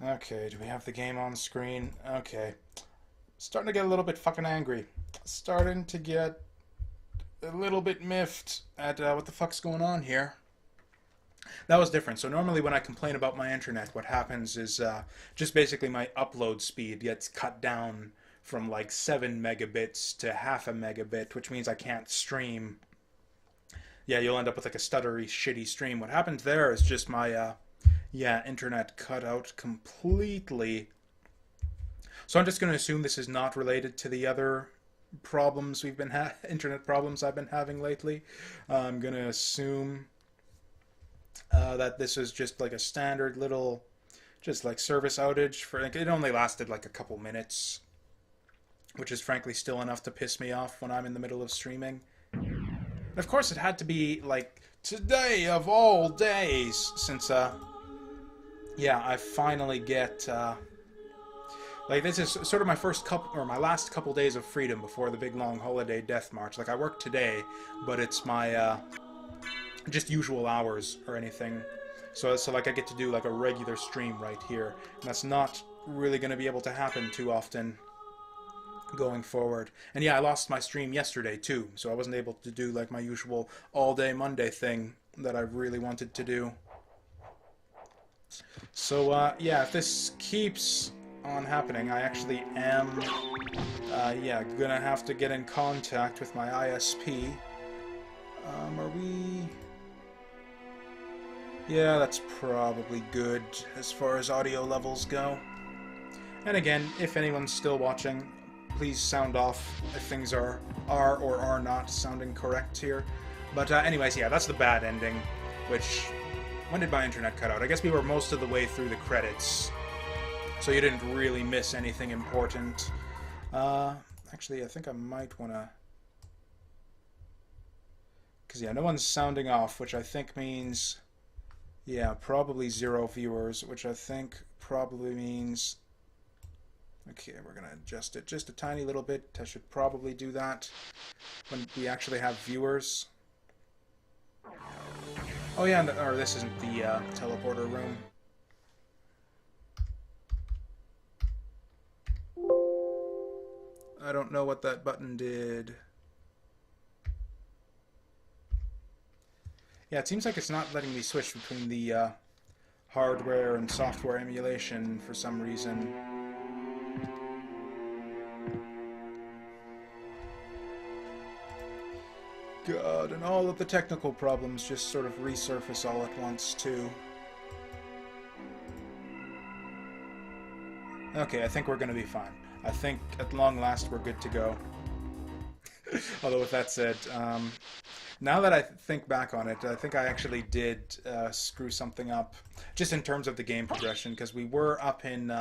Okay, do we have the game on screen? Okay. Starting to get a little bit fucking angry. Starting to get a little bit miffed at what the fuck's going on here. That was different. So normally when I complain about my internet, what happens is just basically my upload speed gets cut down from like 7 megabits to half a megabit, which means I can't stream. Yeah, you'll end up with like a stuttery, shitty stream. What happened there is just my internet cut out completely. So I'm just going to assume this is not related to the other problems we've been internet problems I've been having lately. I'm going to assume that this is just like a standard little, just like service outage for. It only lasted like a couple minutes, which is frankly still enough to piss me off when I'm in the middle of streaming. And of course, it had to be like today of all days, since I finally get like this is sort of my first couple or my last couple days of freedom before the big long holiday death march. Like I work today, but it's my just usual hours or anything. So like I get to do like a regular stream right here, and that's not really going to be able to happen too often going forward. And yeah, I lost my stream yesterday too, so I wasn't able to do like my usual all-day Monday thing that I really wanted to do. So yeah, if this keeps on happening, I actually am gonna have to get in contact with my ISP. Are we... Yeah, that's probably good as far as audio levels go. And again, if anyone's still watching, please sound off if things are or are not sounding correct here. But anyways, yeah, that's the bad ending, which... When did my internet cut out? I guess we were most of the way through the credits, so you didn't really miss anything important. Actually, I think I might want to... Because, yeah, no one's sounding off, which I think means... Yeah, probably 0 viewers, which I think probably means... Okay, we're going to adjust it just a tiny little bit. I should probably do that when we actually have viewers. Oh yeah, or this isn't the teleporter room. I don't know what that button did. Yeah, it seems like it's not letting me switch between the hardware and software emulation for some reason. God, and all of the technical problems just sort of resurface all at once, too. Okay, I think we're going to be fine. I think, at long last, we're good to go. Although, with that said, now that I think back on it, I think I actually did screw something up, just in terms of the game progression, because we were up in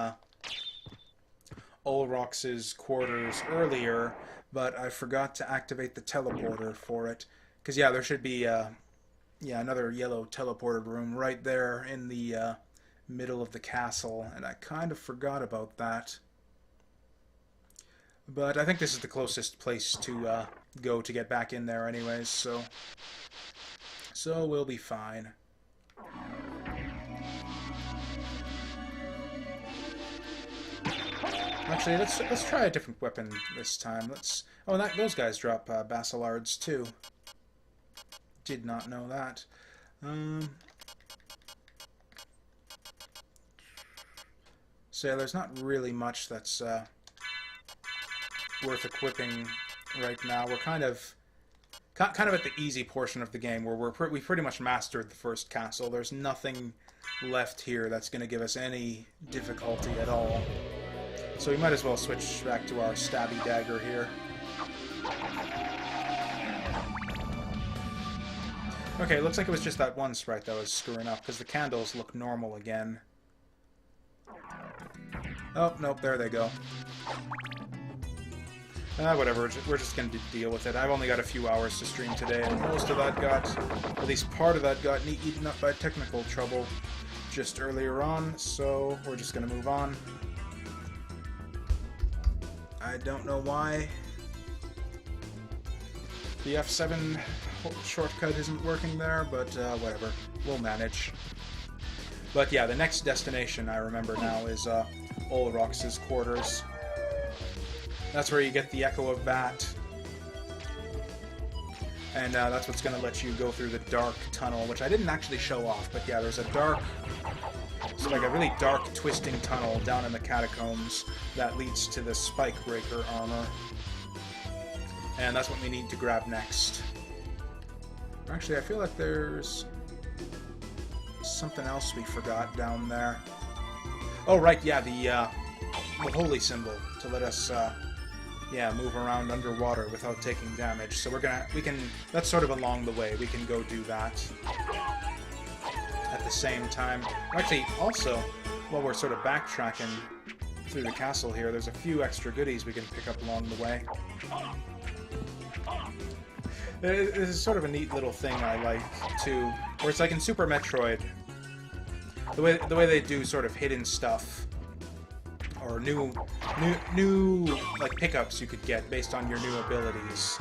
Ulrox's quarters earlier, but I forgot to activate the teleporter for it. Because, yeah, there should be another yellow teleported room right there in the middle of the castle, and I kind of forgot about that. But I think this is the closest place to go to get back in there anyways, so we'll be fine. Actually, let's try a different weapon this time. Oh, those guys drop basilards too. Did not know that. So yeah, there's not really much that's worth equipping right now. We're kind of at the easy portion of the game where we pretty much mastered the first castle. There's nothing left here that's going to give us any difficulty at all. So we might as well switch back to our stabby dagger here. Okay, it looks like it was just that one sprite that was screwing up, because the candles look normal again. Oh, nope, there they go. Whatever, we're just going to deal with it. I've only got a few hours to stream today, and most of that at least part of that got eaten up by technical trouble just earlier on, so we're just going to move on. I don't know why the F7 shortcut isn't working there, but whatever. We'll manage. But yeah, the next destination I remember now is Olrox's quarters. That's where you get the Echo of Bat. And that's what's going to let you go through the dark tunnel, which I didn't actually show off. But yeah, there's a dark... It's like a really dark, twisting tunnel down in the catacombs that leads to the Spike Breaker armor. And that's what we need to grab next. Actually, I feel like there's something else we forgot down there. Oh, right, yeah, the holy symbol to let us... yeah, move around underwater without taking damage. So that's sort of along the way. We can go do that at the same time. Actually, also, while we're sort of backtracking through the castle here, there's a few extra goodies we can pick up along the way. This is sort of a neat little thing I like, too, where it's like in Super Metroid, the way they do sort of hidden stuff, or new like pickups you could get based on your new abilities.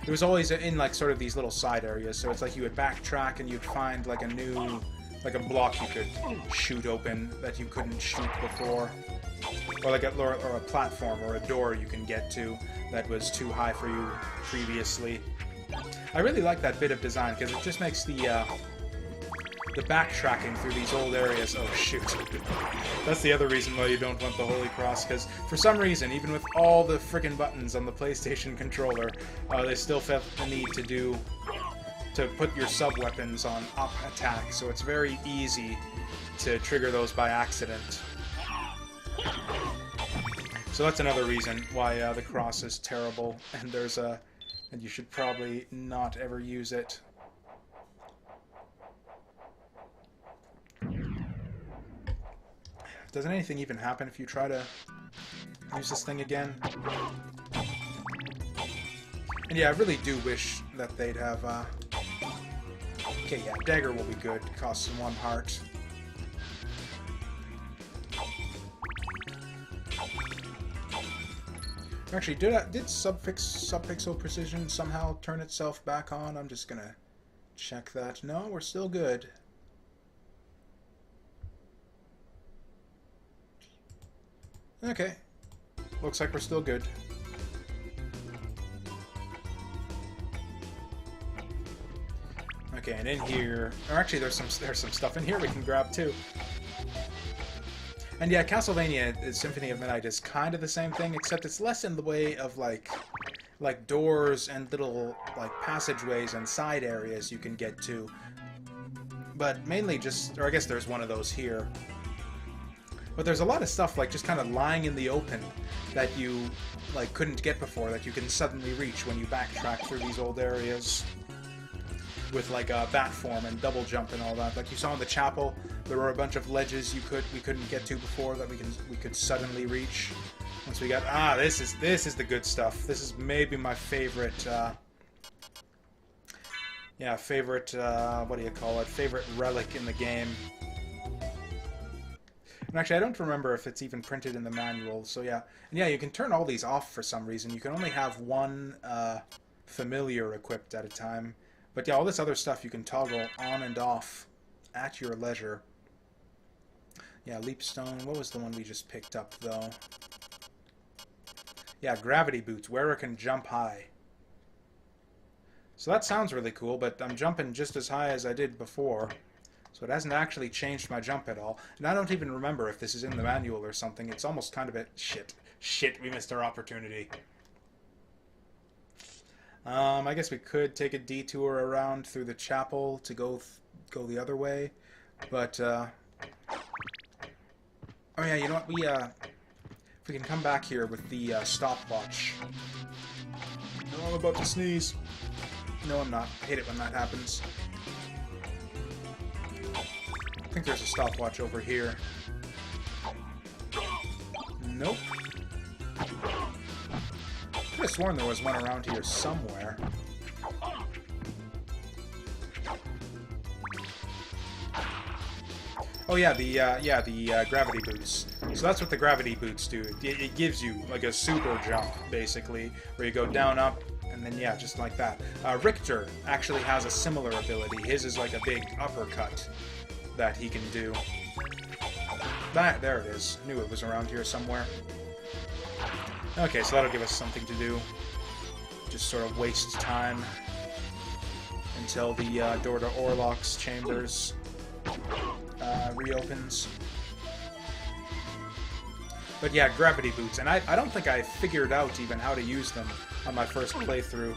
It was always in like sort of these little side areas, so it's like you would backtrack and you'd find like a block you could shoot open that you couldn't shoot before, or like or a platform or a door you can get to that was too high for you previously. I really like that bit of design because it just makes the backtracking through these old areas... Oh, shoot. That's the other reason why you don't want the Holy Cross, because for some reason, even with all the frickin' buttons on the PlayStation controller, they still felt the need to put your sub-weapons on up attack, so it's very easy to trigger those by accident. So that's another reason why the cross is terrible, and and you should probably not ever use it. Doesn't anything even happen if you try to use this thing again? And yeah, I really do wish that they'd have, Okay, yeah, dagger will be good. Costs 1 heart. Actually, did subpixel precision somehow turn itself back on? I'm just gonna check that. No, we're still good. Okay. Looks like we're still good. Okay, and in here... Or actually, there's some stuff in here we can grab, too. And yeah, Castlevania Symphony of Midnight is kind of the same thing, except it's less in the way of, like doors and little, like, passageways and side areas you can get to. But mainly just... Or I guess there's one of those here. But there's a lot of stuff, like, just kind of lying in the open that you, like, couldn't get before, that you can suddenly reach when you backtrack through these old areas. With, like, a bat form and double jump and all that. Like you saw in the chapel, there were a bunch of ledges we couldn't get to before that we could suddenly reach. Once we got... Ah, this is the good stuff. This is maybe my favorite, yeah, favorite, what do you call it? Favorite relic in the game. And actually, I don't remember if it's even printed in the manual, so yeah. And yeah, you can turn all these off for some reason. You can only have one familiar equipped at a time. But yeah, all this other stuff you can toggle on and off at your leisure. Yeah, Leap Stone. What was the one we just picked up, though? Yeah, Gravity Boots. Wearer can jump high. So that sounds really cool, but I'm jumping just as high as I did before. So it hasn't actually changed my jump at all. And I don't even remember if this is in the manual or something. It's almost kind of a... Shit, we missed our opportunity. I guess we could take a detour around through the chapel to go the other way. But, oh yeah, you know what? If we can come back here with the stopwatch. No, I'm about to sneeze. No, I'm not. I hate it when that happens. I think there's a stopwatch over here. Nope. I could have sworn there was one around here somewhere. Oh yeah, the gravity boots. So that's what the gravity boots do. It gives you like a super jump, basically, where you go down, up, and then yeah, just like that. Richter actually has a similar ability. His is like a big uppercut. that he can do. There it is. Knew it was around here somewhere. Okay, so that'll give us something to do. Just sort of waste time until the door to Orlok's chambers reopens. But yeah, gravity boots. And I don't think I figured out even how to use them on my first playthrough.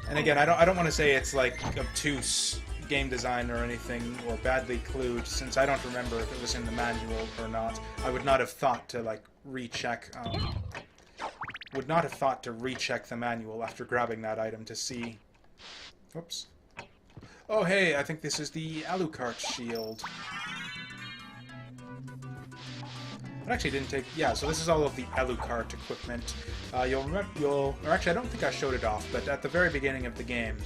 And again, I don't want to say it's like obtuse game design or anything, or badly clued, since I don't remember if it was in the manual or not. I would not have thought to like recheck the manual after grabbing that item to see. Oops. Oh hey, I think this is the Alucard shield. It actually didn't take... Yeah, so this is all of the Alucard equipment. Or actually, I don't think I showed it off, but at the very beginning of the game,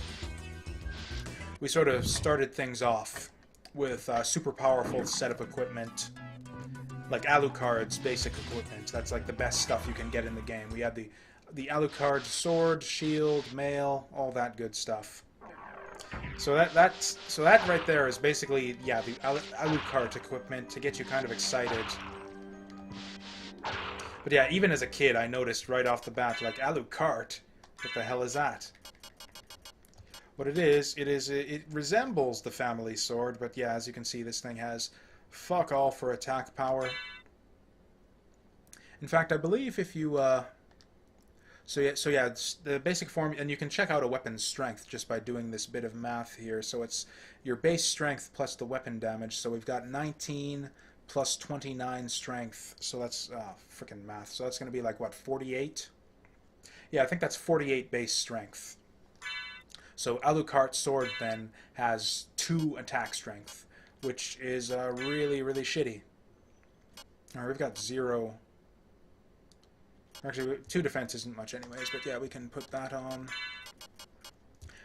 we sort of started things off with a super powerful set of equipment. Like Alucard's basic equipment. That's like the best stuff you can get in the game. We had the Alucard sword, shield, mail, all that good stuff. So that right there is basically, yeah, the Alucard equipment to get you kind of excited. But yeah, even as a kid, I noticed right off the bat, like, Alucard, what the hell is that? What it resembles the family sword, but yeah, as you can see, this thing has fuck all for attack power. In fact, I believe if you, so yeah, it's the basic form, and you can check out a weapon's strength just by doing this bit of math here. So it's your base strength plus the weapon damage. So we've got 19 plus 29 strength. So that's, freaking math. So that's going to be like, what, 48? Yeah, I think that's 48 base strength. So Alucard's sword then has 2 attack strength, which is really, really shitty. Alright, we've got 0. Actually, 2 defense isn't much anyways, but yeah, we can put that on.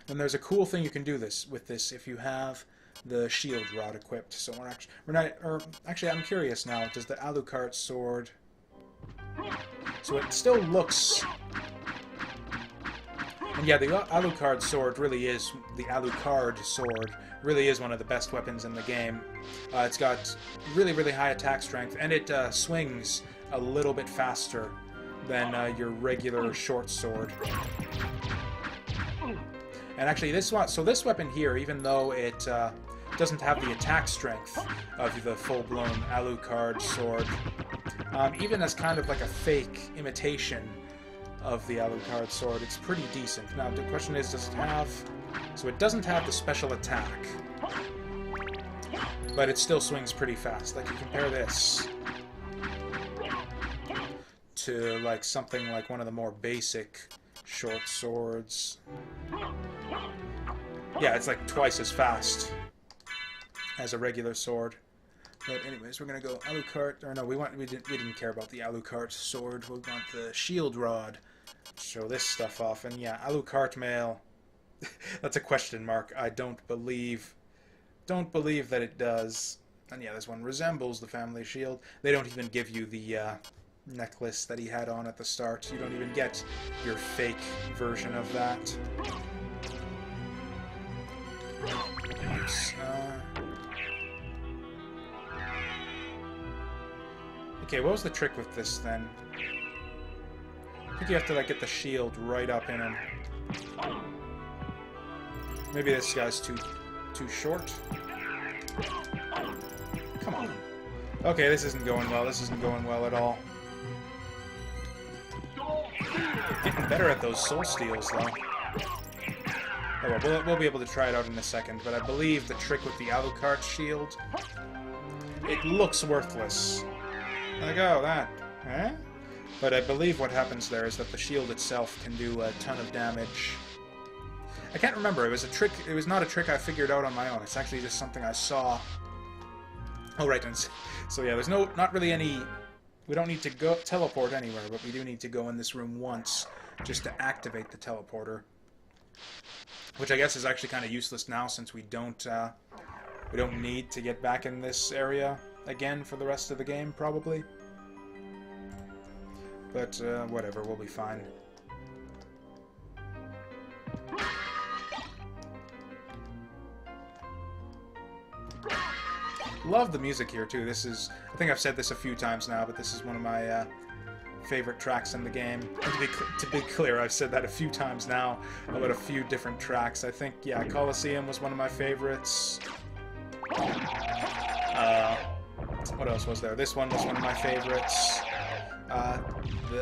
And there's a cool thing you can do with this if you have the shield rod equipped. So actually, I'm curious now. Does the Alucard sword? So it still looks. And yeah, the Alucard sword really is one of the best weapons in the game. It's got really, really high attack strength, and it swings a little bit faster than your regular short sword. And actually, this weapon here, even though it doesn't have the attack strength of the full-blown Alucard sword, even as kind of like a fake imitation of the Alucard sword, it's pretty decent. Now, the question is, does it have... So it doesn't have the special attack, but it still swings pretty fast. Like, you compare this to, like, something like one of the more basic short swords. Yeah, it's like twice as fast as a regular sword. But anyways, we're gonna go Alucard, or no, we didn't care about the Alucard sword. We want the shield rod. Show this stuff off, and yeah, Alucard mail. That's a question mark. I don't believe that it does. And yeah, this one resembles the family shield. They don't even give you the necklace that he had on at the start. You don't even get your fake version of that. Oops. Okay, what was the trick with this then? I think you have to like get the shield right up in him. Maybe this guy's too short. Come on. Okay, this isn't going well. This isn't going well at all. Getting better at those soul steals though. Oh well, we'll be able to try it out in a second, but I believe the trick with the Alucard shield, it looks worthless. Like, oh, that, eh? But I believe what happens there is that the shield itself can do a ton of damage. I can't remember. It was a trick. It was not a trick I figured out on my own. It's actually just something I saw. Oh, right. And so yeah, there's not really any. We don't need to go teleport anywhere, but we do need to go in this room once just to activate the teleporter, which I guess is actually kind of useless now since we don't need to get back in this area again for the rest of the game, probably. But, whatever, we'll be fine. Love the music here, too. This is... I think I've said this a few times now, but this is one of my favorite tracks in the game. And to be clear, I've said that a few times now about a few different tracks. I think, yeah, Colosseum was one of my favorites. What else was there? This one was one of my favorites. I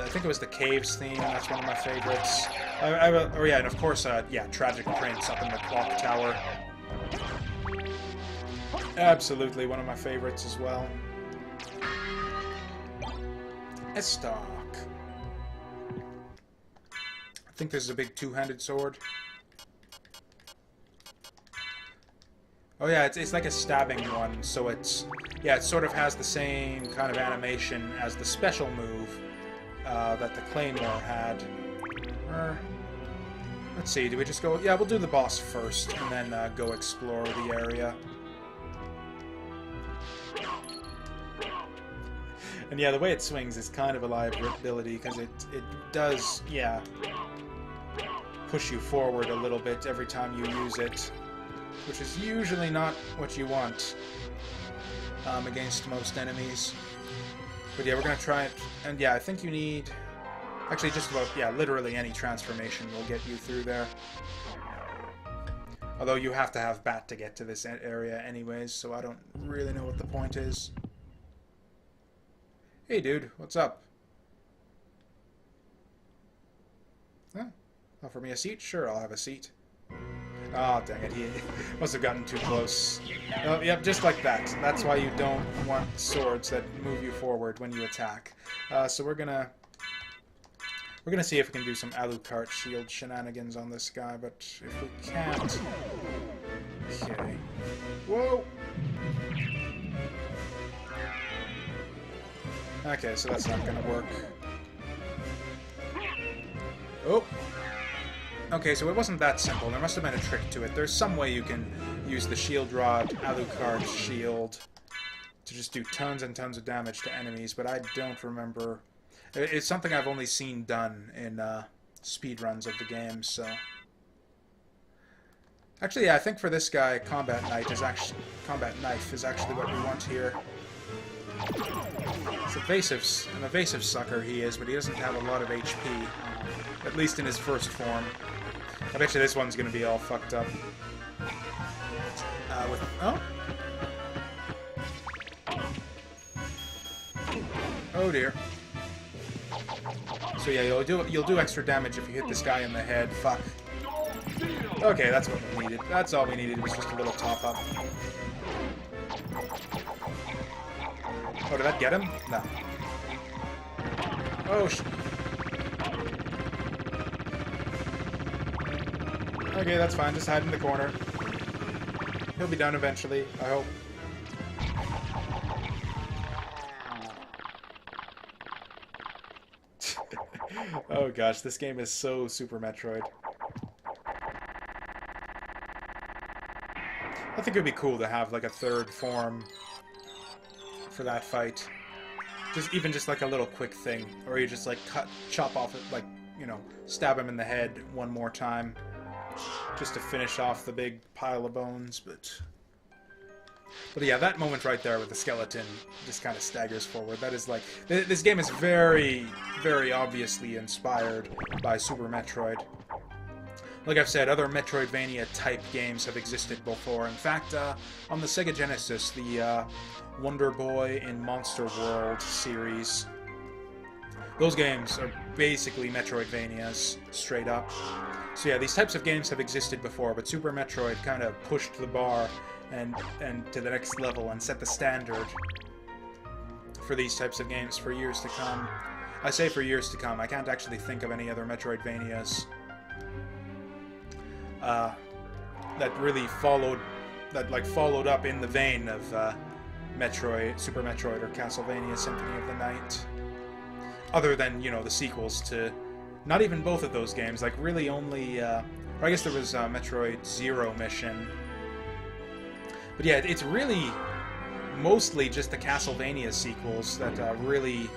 think it was the Caves theme. That's one of my favorites. Oh yeah, and of course, yeah, Tragic Prince up in the clock tower. Absolutely one of my favorites as well. Estok. I think this is a big two-handed sword. Oh yeah, it's like a stabbing one, so it's... Yeah, it sort of has the same kind of animation as the special move that the Claymore had. Let's see, do we just go... Yeah, we'll do the boss first, and then go explore the area. And yeah, the way it swings is kind of a liability, because it does, yeah, push you forward a little bit every time you use it, which is usually not what you want against most enemies. But yeah, we're going to try it, and yeah, I think you need, actually just about, yeah, literally any transformation will get you through there. Although you have to have Bat to get to this area anyways, so I don't really know what the point is. Hey dude, what's up? Huh? Offer me a seat? Sure, I'll have a seat. Oh, dang it, he must have gotten too close. Oh, yep, just like that. That's why you don't want swords that move you forward when you attack. So we're gonna see if we can do some Alucard shield shenanigans on this guy, but if we can't... Okay. Whoa! Okay, so that's not gonna work. Oh! Okay, so it wasn't that simple. There must have been a trick to it. There's some way you can use the shield rod, Alucard's shield, to just do tons and tons of damage to enemies, but I don't remember. It's something I've only seen done in speedruns of the game, so... Actually, yeah, I think for this guy, Combat Knife is actually what we want here. It's an evasive sucker he is, but he doesn't have a lot of HP. At least in his first form. I bet you this one's gonna be all fucked up. Oh? Oh dear. So yeah, you'll do extra damage if you hit this guy in the head. Fuck. Okay, that's what we needed. That's all we needed, was just a little top up. Oh, did that get him? No. Oh, okay, that's fine. Just hide in the corner. He'll be done eventually, I hope. Oh gosh, this game is so Super Metroid. I think it would be cool to have like a third form for that fight. Even just like a little quick thing, or you just like chop off it, like, you know, stab him in the head one more time, just to finish off the big pile of bones. But yeah, that moment right there with the skeleton just kind of staggers forward. That is like, this game is very, very obviously inspired by Super Metroid. Like I've said, other Metroidvania-type games have existed before. In fact, on the Sega Genesis, the Wonder Boy and Monster World series, those games are basically Metroidvanias, straight up. So yeah, these types of games have existed before, but Super Metroid kind of pushed the bar and to the next level and set the standard for these types of games for years to come. I say for years to come. I can't actually think of any other Metroidvanias that really followed up in the vein of Metroid, Super Metroid, or Castlevania Symphony of the Night. Other than, you know, the sequels to, not even both of those games, like really only, or I guess there was Metroid Zero Mission. But yeah, it's really mostly just the Castlevania sequels that really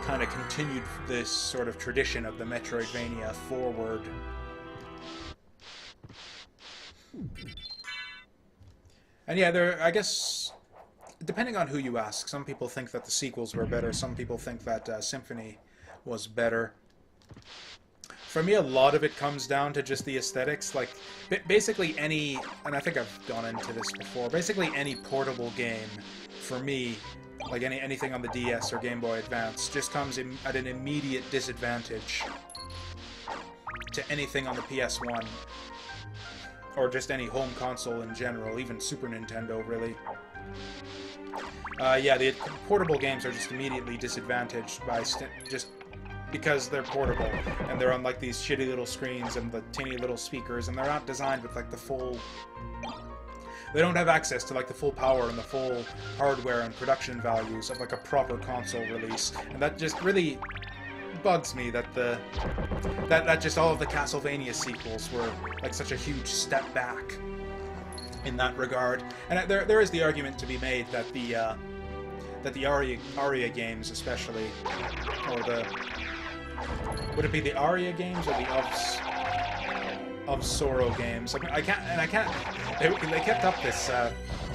kind of continued this sort of tradition of the Metroidvania forward. And yeah, I guess, depending on who you ask, some people think that the sequels were better, some people think that Symphony was better. For me, a lot of it comes down to just the aesthetics. Like, basically any, and I think I've gone into this before, basically any portable game, for me, like anything on the DS or Game Boy Advance, just comes at an immediate disadvantage to anything on the PS1. Or just any home console in general, even Super Nintendo, really. Yeah, the portable games are just immediately disadvantaged by just because they're portable, and they're on like these shitty little screens and the tinny little speakers, and they're not designed with like the full... They don't have access to like the full power and the full hardware and production values of like a proper console release, and that just really bugs me that that just all of the Castlevania sequels were like such a huge step back in that regard. And there is the argument to be made that the Aria games, especially, or the... Would it be the Aria games or the of Sorrow games? I mean, I can't. They kept up this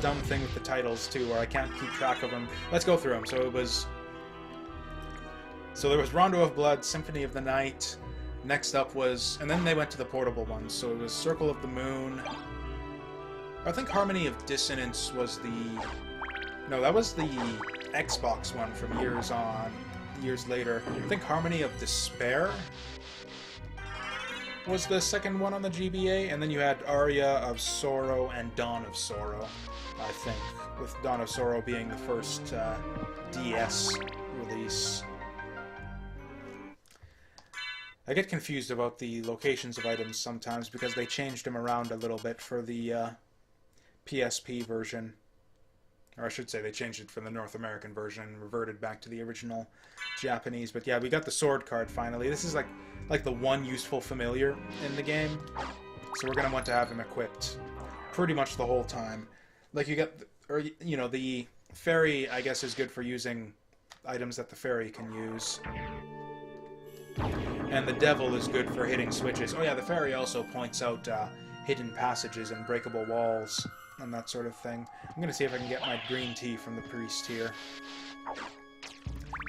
dumb thing with the titles too, where I can't keep track of them. Let's go through them. So there was Rondo of Blood, Symphony of the Night. Next up was, and then they went to the portable ones. So it was Circle of the Moon. I think Harmony of Dissonance was no, that was the Xbox one from years later. I think Harmony of Despair was the second one on the GBA, and then you had Aria of Sorrow and Dawn of Sorrow, I think, with Dawn of Sorrow being the first DS release. I get confused about the locations of items sometimes because they changed them around a little bit for the PSP version. Or I should say they changed it from the North American version and reverted back to the original Japanese. But yeah, we got the sword card finally. This is like the one useful familiar in the game. So we're going to want to have him equipped pretty much the whole time. Like you got, the fairy, I guess, is good for using items that the fairy can use. And the devil is good for hitting switches. Oh yeah, the fairy also points out hidden passages and breakable walls and that sort of thing. I'm going to see if I can get my green tea from the priest here. I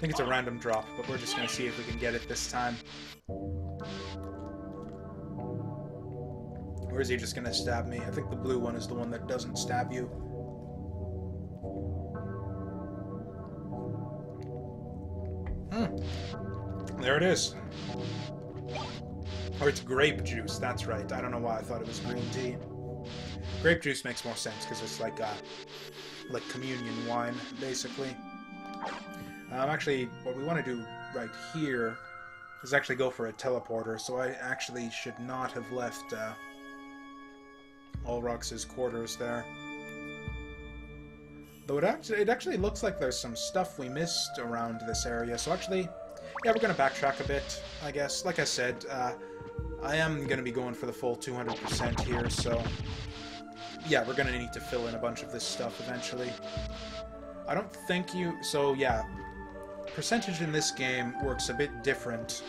think it's a random drop, but we're just going to see if we can get it this time. Or is he just going to stab me? I think the blue one is the one that doesn't stab you. There it is. Or it's grape juice, that's right. I don't know why I thought it was green tea. Grape juice makes more sense because it's like communion wine, basically. Actually, what we want to do right here is actually go for a teleporter, so I actually should not have left Ulrox's quarters there. Though it actually looks like there's some stuff we missed around this area, so actually, yeah, we're going to backtrack a bit, I guess. Like I said, I am going to be going for the full 200% here, so yeah, we're going to need to fill in a bunch of this stuff eventually. I don't think so yeah, percentage in this game works a bit different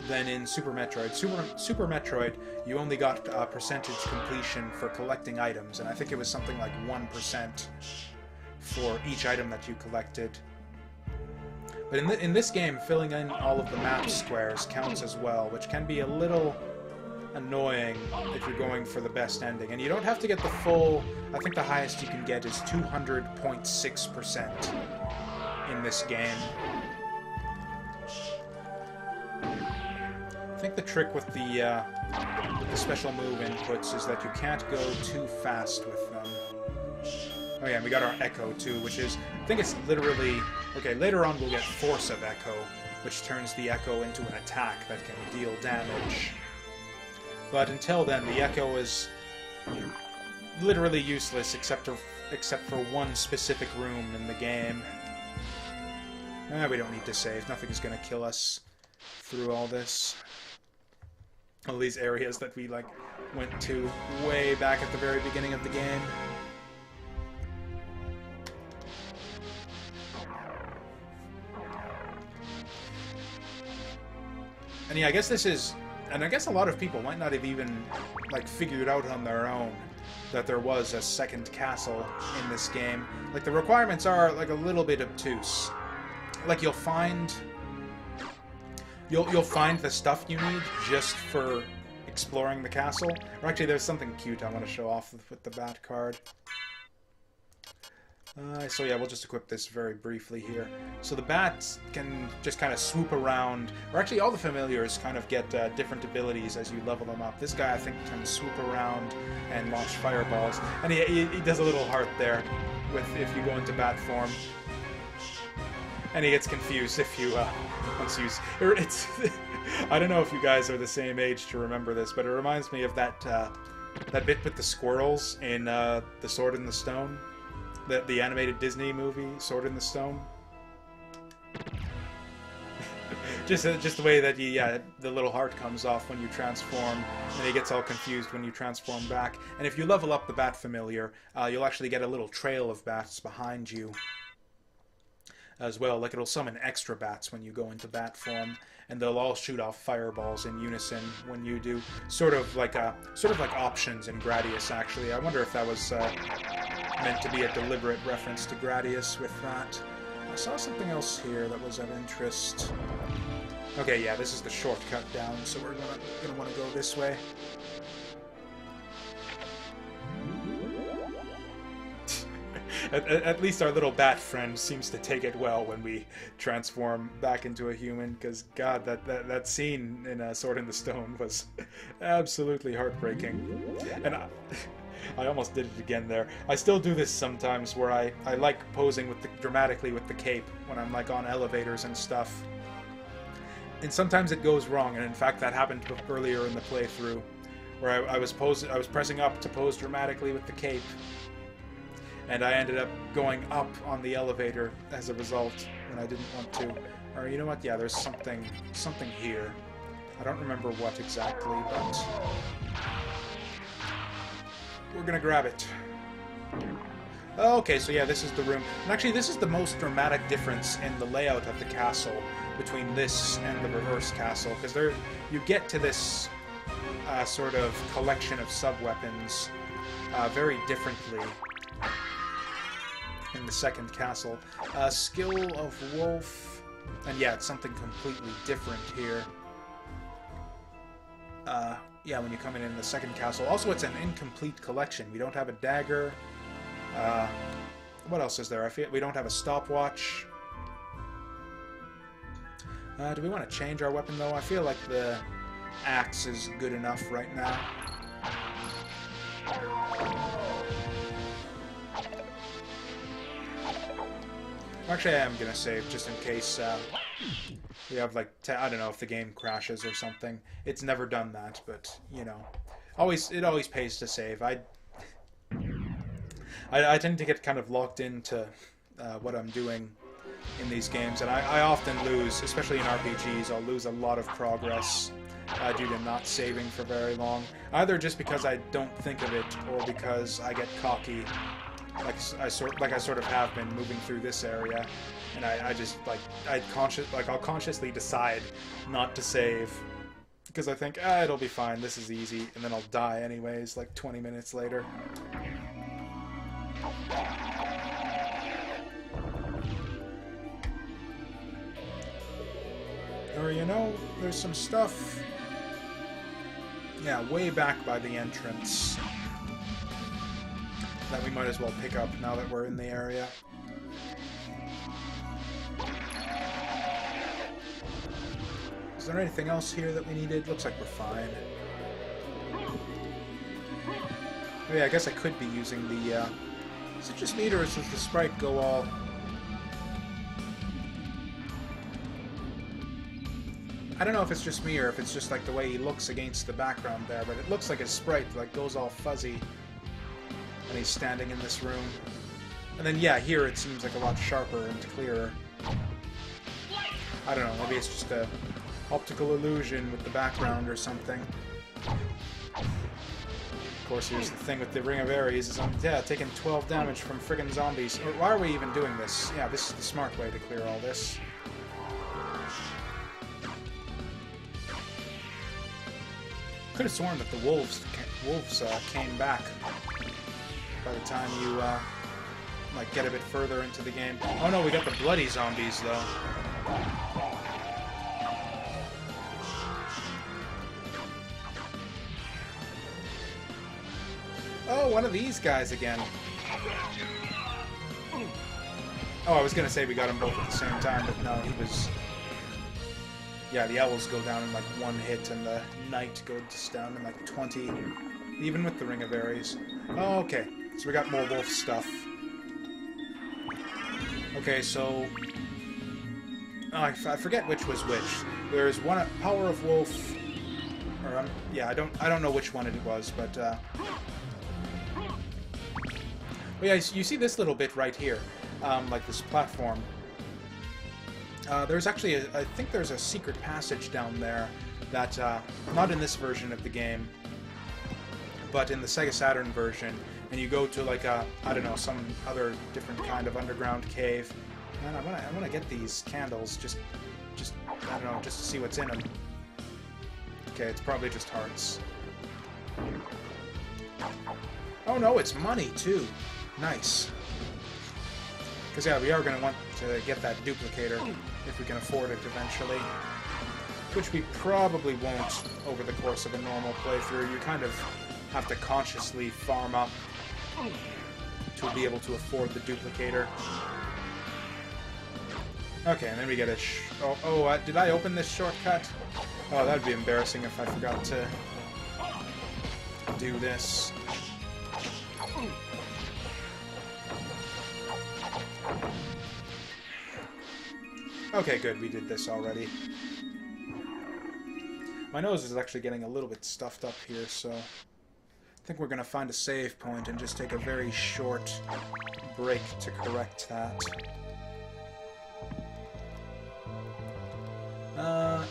than in Super Metroid. Super Metroid, you only got percentage completion for collecting items, and I think it was something like 1% for each item that you collected. But in this game, filling in all of the map squares counts as well, which can be a little annoying if you're going for the best ending. And you don't have to get the full... I think the highest you can get is 200.6% in this game. I think the trick with the special move inputs is that you can't go too fast with them. Oh yeah, and we got our Echo too, which is... I think it's literally... Okay, later on we'll get Force of Echo, which turns the Echo into an attack that can deal damage. But until then, the Echo is literally useless except for one specific room in the game. We don't need to save. Nothing is going to kill us through all this. All these areas that we went to way back at the very beginning of the game. And yeah, I guess this is... And I guess a lot of people might not have even, figured out on their own that there was a second castle in this game. Like, the requirements are, like, a little bit obtuse. Like, you'll find the stuff you need just for exploring the castle. Or actually, there's something cute I want to show off with the bat card. So yeah, we'll just equip this very briefly here. So the bats can just kind of swoop around, or actually all the familiars kind of get different abilities as you level them up. This guy, I think, can swoop around and launch fireballs, and he does a little heart there if you go into bat form. And he gets confused if you once you it's. I don't know if you guys are the same age to remember this, but it reminds me of that bit with the squirrels in The Sword in the Stone. The animated Disney movie, Sword in the Stone. just the way that the little heart comes off when you transform, and he gets all confused when you transform back. And if you level up the Bat Familiar, you'll actually get a little trail of bats behind you as well. Like, it'll summon extra bats when you go into bat form, and they'll all shoot off fireballs in unison when you do. Sort of like options in Gradius, actually. I wonder if that was meant to be a deliberate reference to Gradius with that. I saw something else here that was of interest. Okay, yeah, this is the shortcut down, so we're gonna want to go this way. At least our little bat friend seems to take it well when we transform back into a human, because God, that scene in Sword in the Stone was absolutely heartbreaking. And I almost did it again there. I still do this sometimes, where I like posing dramatically with the cape when I'm like on elevators and stuff. And sometimes it goes wrong, and in fact that happened earlier in the playthrough, where I was pressing up to pose dramatically with the cape, and I ended up going up on the elevator as a result when I didn't want to. Or you know what? Yeah, there's something here. I don't remember what exactly, but we're gonna grab it. Okay, so yeah, this is the room. And actually, this is the most dramatic difference in the layout of the castle between this and the reverse castle, because you get to this sort of collection of sub-weapons very differently in the second castle. Skill of Wolf, and yeah, it's something completely different here. Yeah, when you come in the second castle. Also, it's an incomplete collection. We don't have a dagger. What else is there? We don't have a stopwatch. Do we want to change our weapon, though? I feel like the axe is good enough right now. Actually, I am going to save, just in case we have, like, I don't know, if the game crashes or something. It's never done that, but, you know. It always pays to save. I tend to get kind of locked into what I'm doing in these games, and I often lose, especially in RPGs, I'll lose a lot of progress due to not saving for very long. Either just because I don't think of it, or because I get cocky, like I sort of have been moving through this area, and I just I'll consciously decide not to save because I think it'll be fine, this is easy, and then I'll die anyways, like 20 minutes later. Or, you know, there's some stuff, yeah, way back by the entrance that we might as well pick up now that we're in the area. Is there anything else here that we needed? Looks like we're fine. Oh yeah, I guess I could be using the, is it just me, or does the sprite go all... I don't know if it's just me or if it's just like the way he looks against the background there, but it looks like his sprite like goes all fuzzy when he's standing in this room. And then yeah, here it seems like a lot sharper and clearer. I don't know, maybe it's just a optical illusion with the background or something. Of course, here's the thing with the Ring of Ares, is I'm taking 12 damage from friggin' zombies. Why are we even doing this? Yeah, this is the smart way to clear all this. Could have sworn that the wolves came back. by the time you like get a bit further into the game. Oh no, we got the bloody zombies though. Oh, one of these guys again. Oh, I was gonna say we got them both at the same time, but no, he was... Yeah, the owls go down in like one hit, and the knight goes down in like 20, even with the Ring of Ares. Oh, okay, so we got more wolf stuff. Okay, so... Oh, I forget which was which. There's one Power of Wolf... Or, yeah, I don't know which one it was, but... Well, yeah, you see this little bit right here. Like this platform. There's actually, I think there's a secret passage down there that, not in this version of the game, but in the Sega Saturn version, and you go to like a, I don't know, some other different kind of underground cave. Man, I wanna get these candles, just, I don't know, just to see what's in them. Okay, it's probably just hearts. Oh no, it's money too. Nice. Because, yeah, we are going to want to get that duplicator if we can afford it eventually. Which we probably won't over the course of a normal playthrough. You kind of have to consciously farm up to be able to afford the duplicator. Okay, and then we get a... did I open this shortcut? Oh, that would be embarrassing if I forgot to do this. Okay, good, we did this already. My nose is actually getting a little bit stuffed up here, so I think we're going to find a save point and just take a very short break to correct that.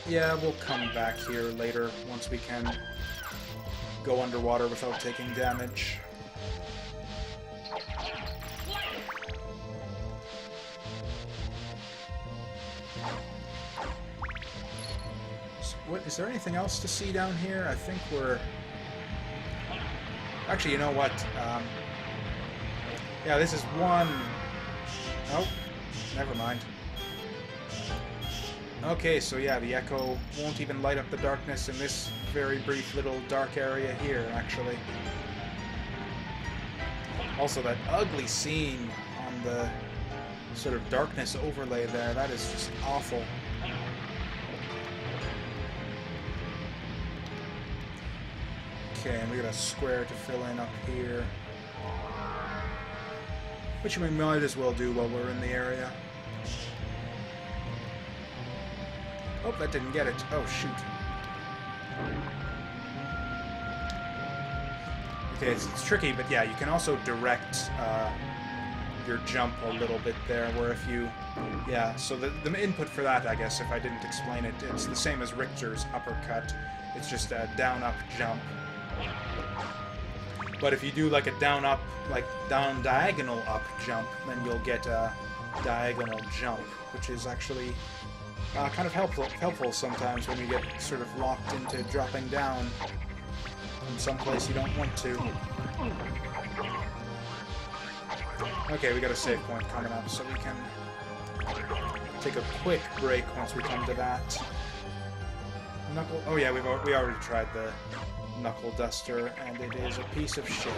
Yeah, we'll come back here later once we can go underwater without taking damage. What, is there anything else to see down here? I think we're... Actually, you know what? Yeah, this is one... Oh, never mind. Okay, so yeah, the echo won't even light up the darkness in this very brief little dark area here, actually. Also, that ugly scene on the sort of darkness overlay there, that is just awful. Okay, and we got a square to fill in up here. Which we might as well do while we're in the area. Oh, that didn't get it. Oh, shoot. Okay, it's tricky, but yeah, you can also direct your jump a little bit there, where if you... Yeah, so the input for that, I guess, if I didn't explain it, it's the same as Richter's uppercut. It's just a down-up jump. But if you do like a down-up, like down-diagonal-up jump, then you'll get a diagonal jump, which is actually kind of helpful sometimes when you get sort of locked into dropping down in some place you don't want to. Okay, we got a save point coming up, so we can take a quick break once we come to that. Knuckle... Oh yeah, we already tried the knuckle duster, and it is a piece of shit.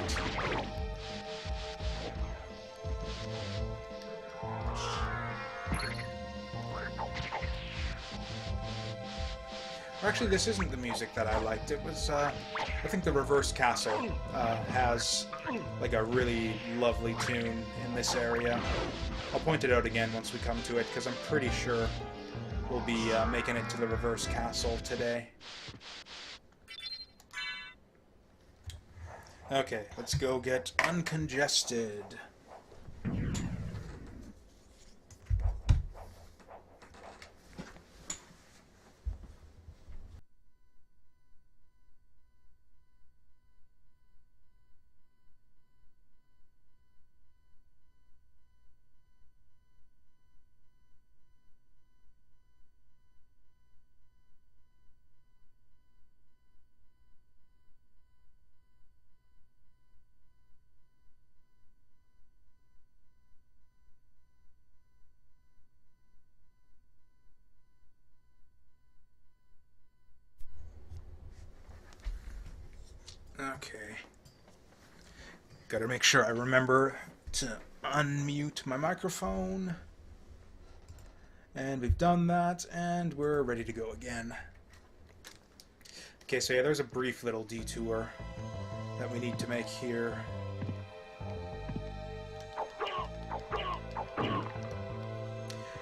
Actually, this isn't the music that I liked. It was, I think the Reverse Castle has, like, a really lovely tune in this area. I'll point it out again once we come to it, because I'm pretty sure we'll be making it to the Reverse Castle today. Okay, let's go get uncongested. Gotta make sure I remember to unmute my microphone. And we've done that, and we're ready to go again. Okay, so yeah, there's a brief little detour that we need to make here.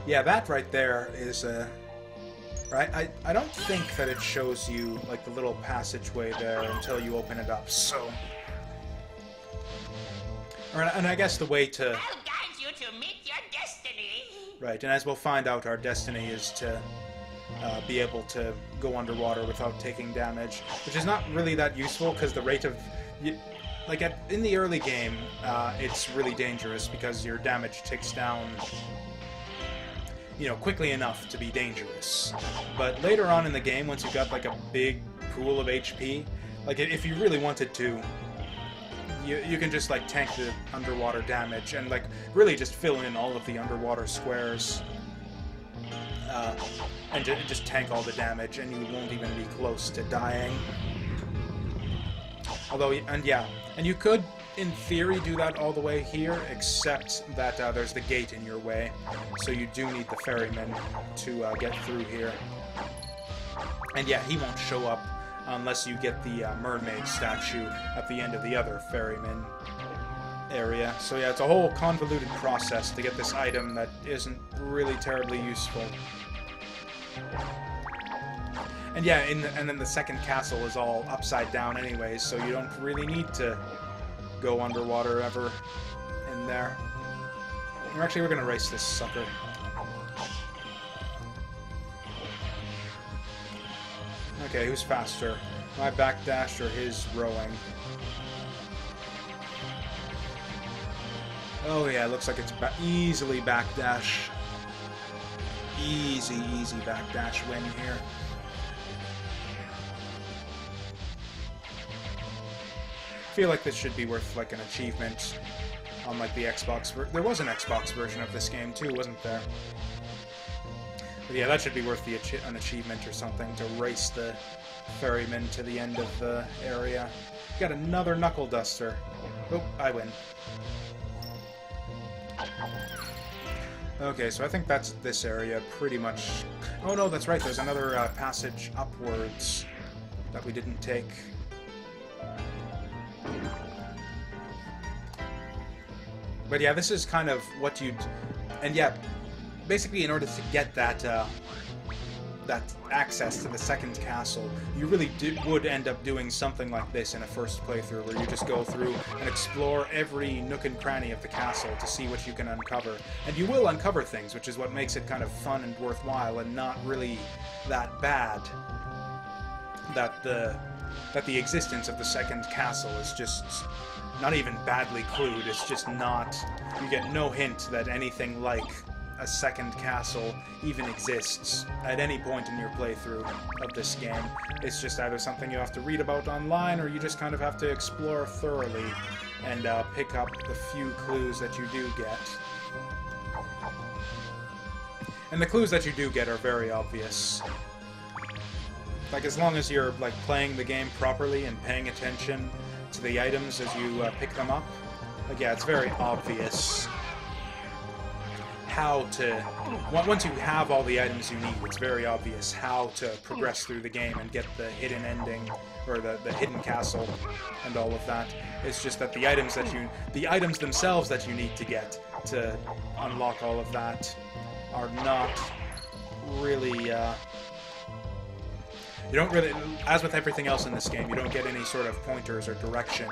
Yeah, that right there is right. I don't think that it shows you like the little passageway there until you open it up. So, and I guess the way to I'll guide you to meet your destiny. Right, and as we'll find out, our destiny is to be able to go underwater without taking damage, which is not really that useful because the rate of like in the early game, it's really dangerous because your damage ticks down, you know, quickly enough to be dangerous. But later on in the game, once you've got like a big pool of HP, like if you really wanted to, you can just like tank the underwater damage and like really just fill in all of the underwater squares and just tank all the damage, and you won't even be close to dying. Although, and you could, in theory, do that all the way here, except that there's the gate in your way, so you do need the ferryman to get through here. And yeah, he won't show up unless you get the mermaid statue at the end of the other ferryman area. So yeah, it's a whole convoluted process to get this item that isn't really terribly useful. And yeah, and then the second castle is all upside down anyways, so you don't really need to go underwater ever in there. Or actually, we're gonna race this sucker. Okay, who's faster? My backdash or his rowing? Oh yeah, looks like it's easily backdash. Easy backdash win here. I feel like this should be worth like an achievement on like the Xbox. There was an Xbox version of this game too, wasn't there? But yeah, that should be worth an achievement or something to race the ferryman to the end of the area. Got another knuckle duster. Oh, I win. Okay, so I think that's this area pretty much. Oh no, that's right. There's another passage upwards that we didn't take. But yeah, this is kind of what you'd... And yeah, basically in order to get that that access to the second castle, you really would end up doing something like this in a first playthrough, where you just go through and explore every nook and cranny of the castle to see what you can uncover. And you will uncover things, which is what makes it kind of fun and worthwhile, and not really that bad that the existence of the second castle is just not even badly clued. It's just not... You get no hint that anything like a second castle even exists at any point in your playthrough of this game. It's just either something you have to read about online, or you just kind of have to explore thoroughly and pick up the few clues that you do get. And the clues that you do get are very obvious. Like, as long as you're like playing the game properly and paying attention to the items as you pick them up, like, yeah, it's very obvious how to... Once you have all the items you need, it's very obvious how to progress through the game and get the hidden ending, or the hidden castle, and all of that. It's just that the items themselves that you need to get to unlock all of that are not really... You don't really, as with everything else in this game, you don't get any sort of pointers or direction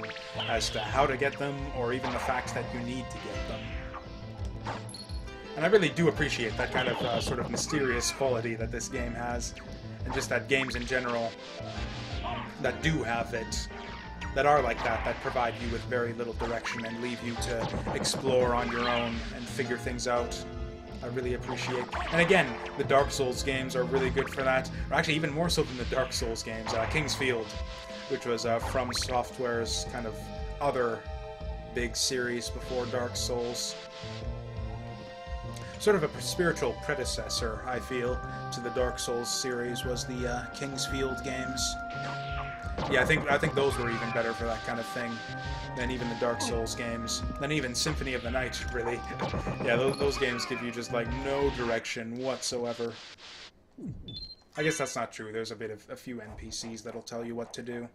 as to how to get them, or even the fact that you need to get them. And I really do appreciate that kind of sort of mysterious quality that this game has, and just that games in general that do have it, that are like that provide you with very little direction and leave you to explore on your own and figure things out. I really appreciate. And again, the Dark Souls games are really good for that. Or actually, even more so than the Dark Souls games. King's Field, which was From Software's kind of other big series before Dark Souls. Sort of a spiritual predecessor, I feel, to the Dark Souls series was the King's Field games. Yeah, I think those were even better for that kind of thing than even the Dark Souls games, than even Symphony of the Night, really. Yeah, those games give you just like no direction whatsoever. I guess that's not true. There's a few NPCs that'll tell you what to do.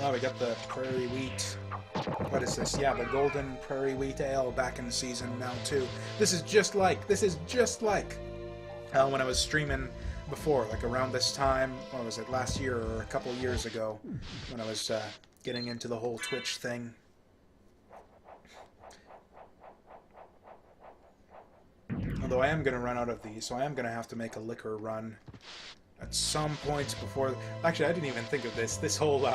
Oh, we got the prairie wheat. What is this? Yeah, the golden prairie wheat ale back in season now too. This is just like when I was streaming before, like around this time. What was it? Last year or a couple years ago, when I was getting into the whole Twitch thing. Although I am going to run out of these, so I am going to have to make a liquor run at some point before... Actually, I didn't even think of this. This whole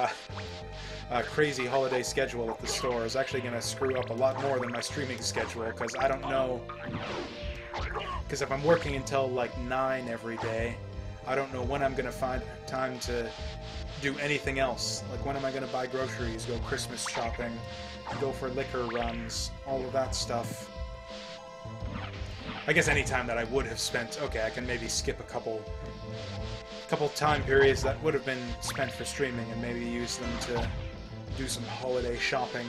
crazy holiday schedule at the store is actually going to screw up a lot more than my streaming schedule, because I don't know... Because if I'm working until like 9 every day, I don't know when I'm going to find time to do anything else. Like, when am I going to buy groceries, go Christmas shopping, go for liquor runs, all of that stuff. I guess any time that I would have spent... Okay, I can maybe skip a couple time periods that would have been spent for streaming and maybe use them to do some holiday shopping.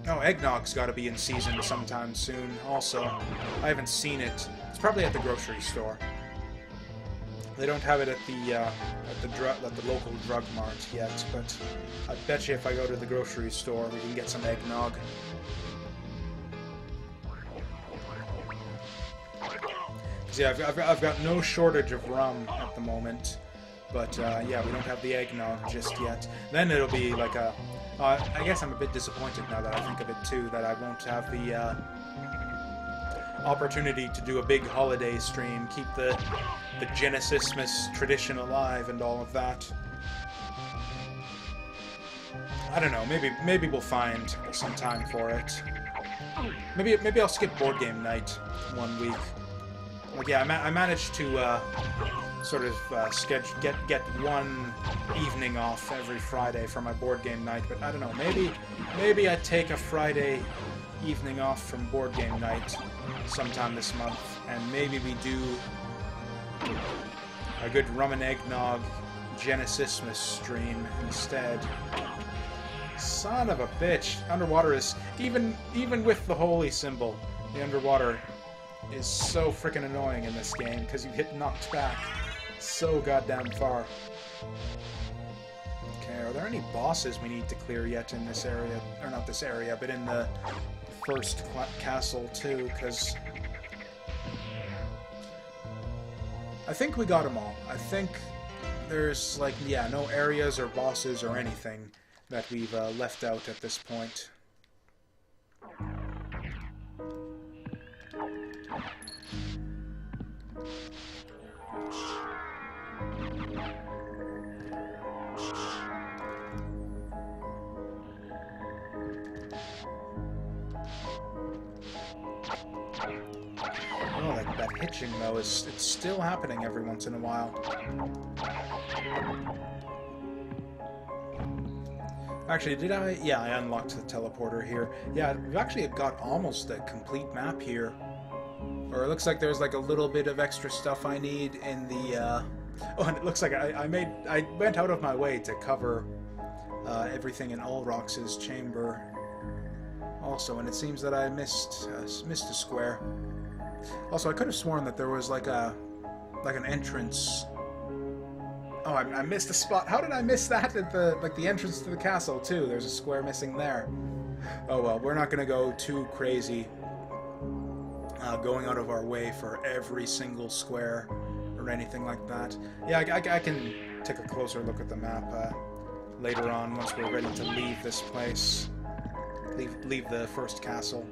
Oh, eggnog's got to be in season sometime soon also. I haven't seen it. It's probably at the grocery store. They don't have it at the local drug mart yet, but I bet you if I go to the grocery store we can get some eggnog. Yeah, I've got no shortage of rum at the moment, but yeah, we don't have the eggnog just yet. Then it'll be like a... I guess I'm a bit disappointed now that I think of it too, that I won't have the opportunity to do a big holiday stream, keep the Genesismas tradition alive and all of that. I don't know, maybe we'll find some time for it. Maybe I'll skip board game night 1 week. Like, yeah, I managed to sort of get one evening off every Friday for my board game night, but I don't know, maybe I take a Friday evening off from board game night sometime this month, and maybe we do a good rum and eggnog Genesismas stream instead. Son of a bitch! Underwater is even with the holy symbol, the underwater is so freaking annoying in this game because you get knocked back so goddamn far. Okay, are there any bosses we need to clear yet in this area? Or not this area, but in the first castle too, because I think we got them all. I think there's, like, yeah, no areas or bosses or anything that we've left out at this point. Oh, that hitching, though, it's still happening every once in a while. Actually, did I? Yeah, I unlocked the teleporter here. Yeah, we've actually got almost a complete map here. Or it looks like there's like a little bit of extra stuff I need in the... Oh, and it looks like I went out of my way to cover everything in Ulrox's chamber also, and it seems that I missed a square. Also, I could have sworn that there was like an entrance. Oh, I missed a spot. How did I miss that at the entrance to the castle too? There's a square missing there. Oh well, we're not gonna go too crazy going out of our way for every single square or anything like that. Yeah, I can take a closer look at the map later on once we're ready to leave this place. Leave the first castle.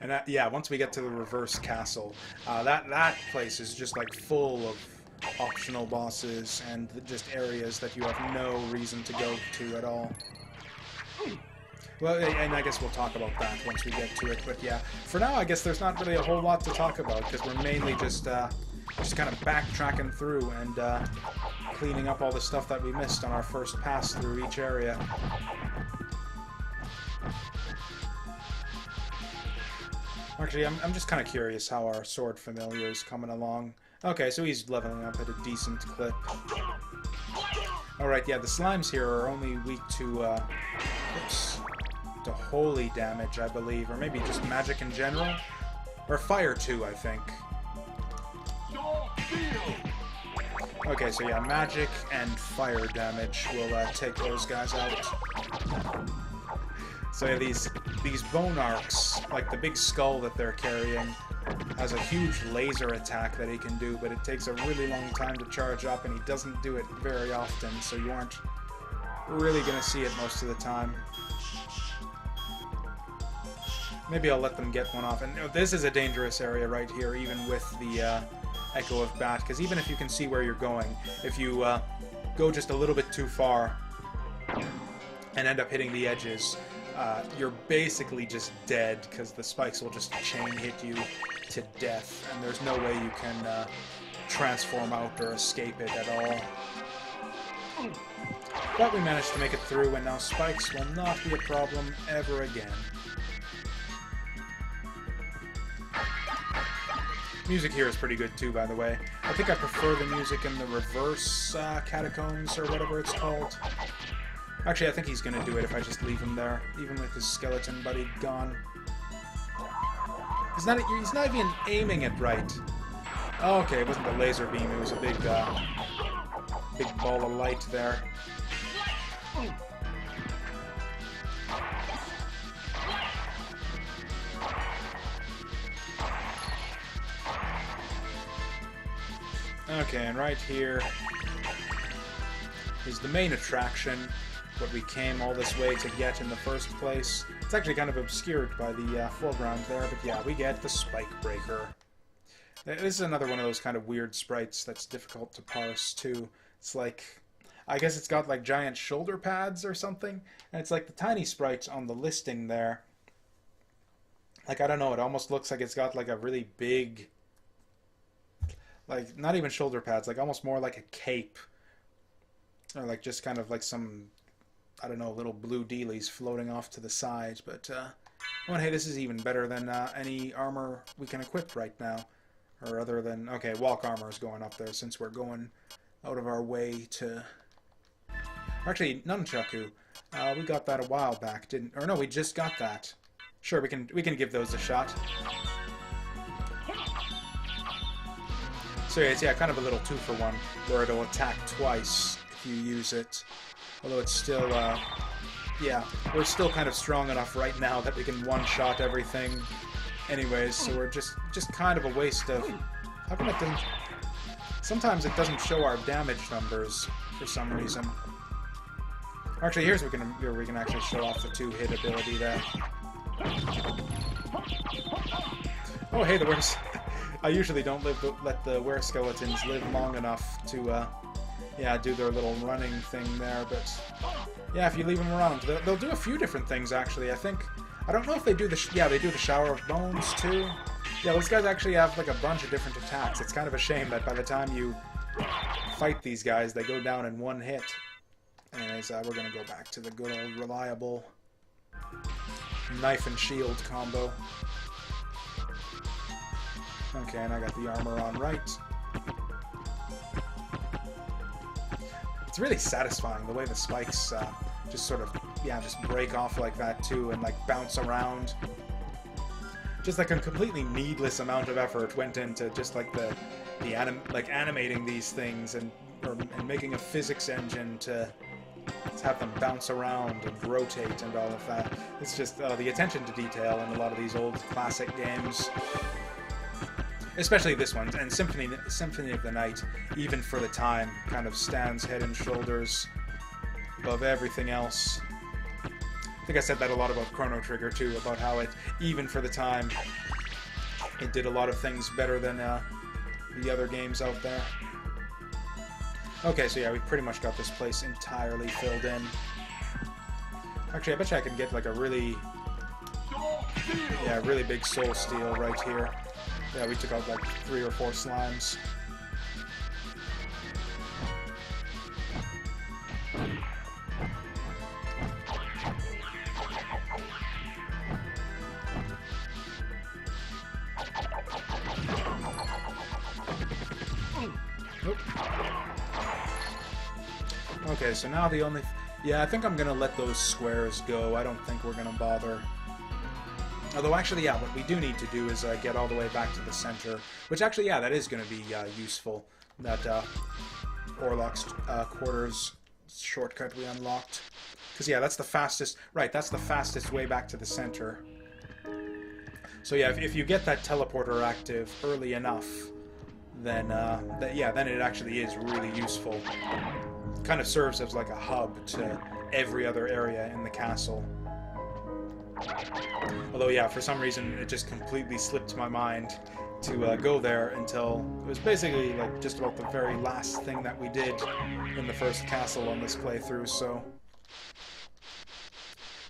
And yeah, once we get to the reverse castle, that place is just like full of optional bosses and just areas that you have no reason to go to at all. Well, and I guess we'll talk about that once we get to it. But yeah, for now, I guess there's not really a whole lot to talk about because we're mainly just kind of backtracking through and cleaning up all the stuff that we missed on our first pass through each area. Actually, I'm just kind of curious how our sword familiar is coming along. Okay, so he's leveling up at a decent clip. Alright, yeah, the slimes here are only weak to, to holy damage, I believe. Or maybe just magic in general. Or fire, too, I think. Okay, so yeah, magic and fire damage will take those guys out. So yeah, these bone arcs, like the big skull that they're carrying, has a huge laser attack that he can do, but it takes a really long time to charge up, and he doesn't do it very often, so you aren't really going to see it most of the time. Maybe I'll let them get one off. And this is a dangerous area right here, even with the Echo of Bat, because even if you can see where you're going, if you go just a little bit too far and end up hitting the edges, you're basically just dead, because the spikes will just chain hit you to death, and there's no way you can transform out or escape it at all. But we managed to make it through, and now spikes will not be a problem ever again. Music here is pretty good too, by the way. I think I prefer the music in the reverse catacombs, or whatever it's called. Actually, I think he's gonna do it if I just leave him there, even with his skeleton buddy gone. He's not even aiming it right. Oh, okay, it wasn't a laser beam, it was a big ball of light there. Okay, and right here is the main attraction, what we came all this way to get in the first place. It's actually kind of obscured by the foreground there, but yeah, we get the Spike Breaker. This is another one of those kind of weird sprites that's difficult to parse, too. It's like, I guess it's got like giant shoulder pads or something, and it's like the tiny sprites on the listing there. Like, I don't know, it almost looks like it's got like a really big, like, not even shoulder pads, like almost more like a cape. Or like just kind of like some, I don't know, little blue dealies floating off to the side. But, oh, and hey, this is even better than any armor we can equip right now. Or other than, okay, walk armor is going up there since we're going out of our way to... Actually, nunchaku. We got that a while back, didn't... Or no, we just got that. Sure, we can give those a shot. So it's, yeah, kind of a little 2-for-1, where it'll attack twice if you use it. Although it's still, yeah, we're still kind of strong enough right now that we can one-shot everything anyways, so we're just kind of a waste of... How come it doesn't... Sometimes it doesn't show our damage numbers for some reason. Actually, here's where we can actually show off the 2-hit ability there. Oh, hey, the worst... I usually don't let the were-skeletons live long enough to, yeah, do their little running thing there, but... Yeah, if you leave them around, they'll do a few different things, actually. I don't know if they do the... Yeah, they do the Shower of Bones, too. Yeah, those guys actually have, like, a bunch of different attacks. It's kind of a shame that by the time you fight these guys, they go down in one hit. Anyways, we're gonna go back to the good old reliable knife and shield combo. Okay, and I got the armor on right. It's really satisfying the way the spikes just sort of, yeah, just break off like that too, and like bounce around. Just like a completely needless amount of effort went into just like animating these things and making a physics engine to have them bounce around and rotate and all of that. It's just the attention to detail in a lot of these old classic games. Especially this one, and Symphony of the Night, even for the time, kind of stands head and shoulders above everything else. I think I said that a lot about Chrono Trigger, too, about how it, even for the time, it did a lot of things better than the other games out there. Okay, so yeah, we pretty much got this place entirely filled in. Actually, I bet you I can get like a really... Yeah, really big soul steal right here. Yeah, we took out like 3 or 4 slimes. Nope. Okay, so now the only... Yeah, I think I'm gonna let those squares go. I don't think we're gonna bother. Although, actually, yeah, what we do need to do is get all the way back to the center. Which, actually, yeah, that is gonna be useful. That Orlok's quarters shortcut we unlocked. Because, yeah, that's the fastest... Right, that's the fastest way back to the center. So, yeah, if you get that teleporter active early enough, then, then it actually is really useful. It kind of serves as like a hub to every other area in the castle. Although, yeah, for some reason, it just completely slipped my mind to go there until it was basically like just about the very last thing that we did in the first castle on this playthrough, so...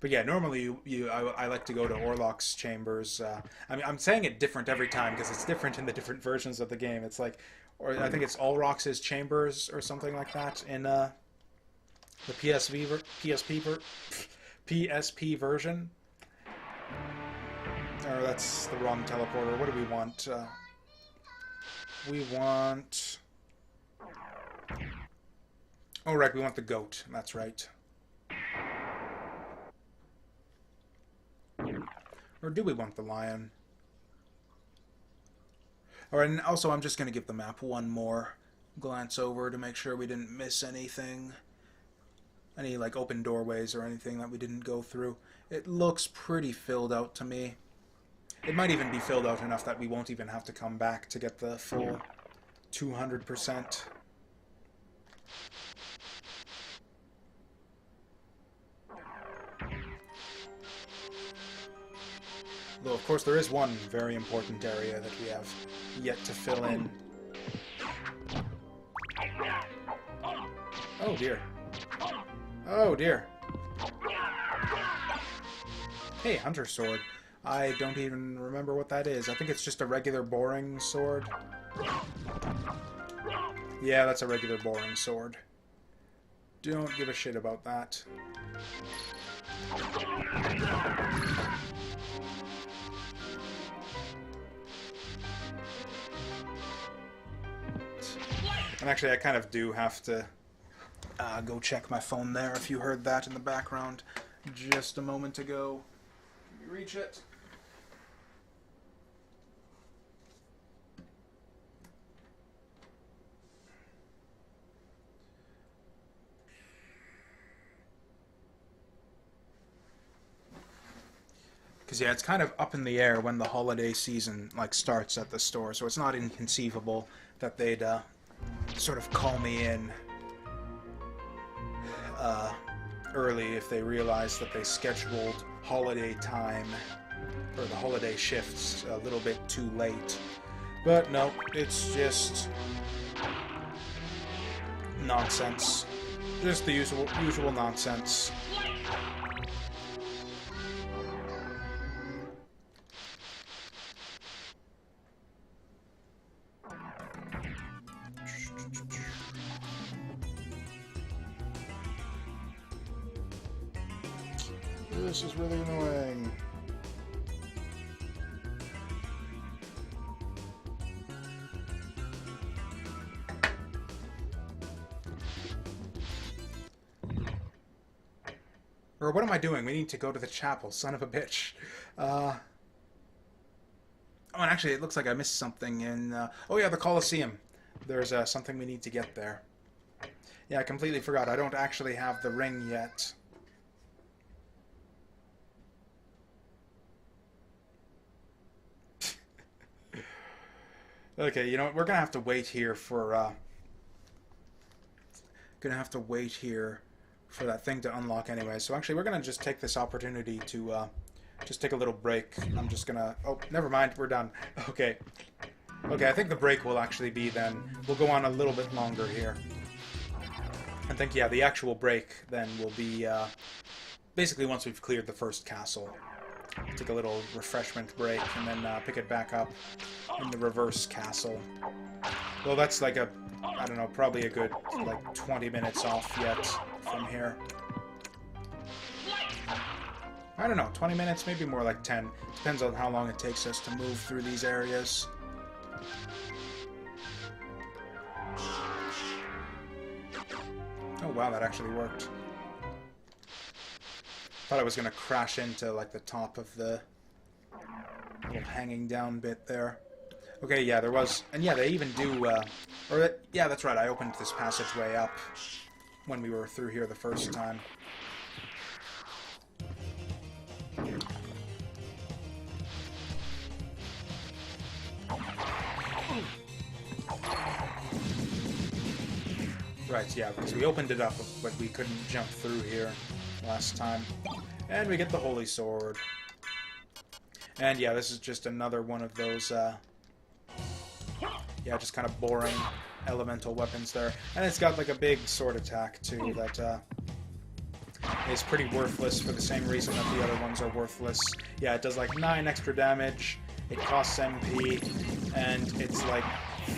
But yeah, normally I like to go to Orlok's chambers. I mean, I'm saying it different every time because it's different in the different versions of the game. It's like, or I think it's Orlok's chambers or something like that in the PSP version. Or that's the wrong teleporter. What do we want? We want... Oh, right, we want the goat. That's right. Or do we want the lion? Alright, and also I'm just going to give the map one more glance over to make sure we didn't miss anything. Any, like, open doorways or anything that we didn't go through. It looks pretty filled out to me. It might even be filled out enough that we won't even have to come back to get the full 200%. Though, of course, there is one very important area that we have yet to fill in. Oh, dear. Oh, dear. Hey, Hunter Sword. I don't even remember what that is. I think it's just a regular boring sword. Yeah, that's a regular boring sword. Don't give a shit about that. And actually, I kind of do have to go check my phone there, if you heard that in the background just a moment ago. Can you reach it? Because, yeah, it's kind of up in the air when the holiday season, like, starts at the store, so it's not inconceivable that they'd sort of call me in early if they realized that they scheduled holiday time or the holiday shifts a little bit too late. But no, it's just nonsense. Just the usual nonsense. This is really annoying. Or what am I doing? We need to go to the chapel, son of a bitch. Oh, and actually, it looks like I missed something in... oh yeah, the Colosseum. There's something we need to get there. Yeah, I completely forgot. I don't actually have the ring yet. Okay, you know what? We're gonna have to wait here for that thing to unlock anyway. So actually, we're gonna just take this opportunity to just take a little break. I'm just gonna... Oh, never mind. We're done. Okay. Okay, I think the break will actually be then... We'll go on a little bit longer here. I think, yeah, the actual break then will be basically once we've cleared the first castle. Take a little refreshment break and then pick it back up in the reverse castle. Well, that's like a, I don't know, probably a good like 20 minutes off yet from here. I don't know, 20 minutes, maybe more like 10. Depends on how long it takes us to move through these areas. Oh wow, that actually worked. Thought I was gonna crash into like the top of the little hanging down bit there. Okay, yeah, there was, and yeah, they even do, yeah, that's right, I opened this passageway up when we were through here the first time. Right, yeah, because we opened it up, but we couldn't jump through here last time. And we get the Holy Sword. And yeah, this is just another one of those, yeah, just kind of boring elemental weapons there. And it's got like a big sword attack, too, that, is pretty worthless for the same reason that the other ones are worthless. Yeah, it does like 9 extra damage, it costs MP, and it's like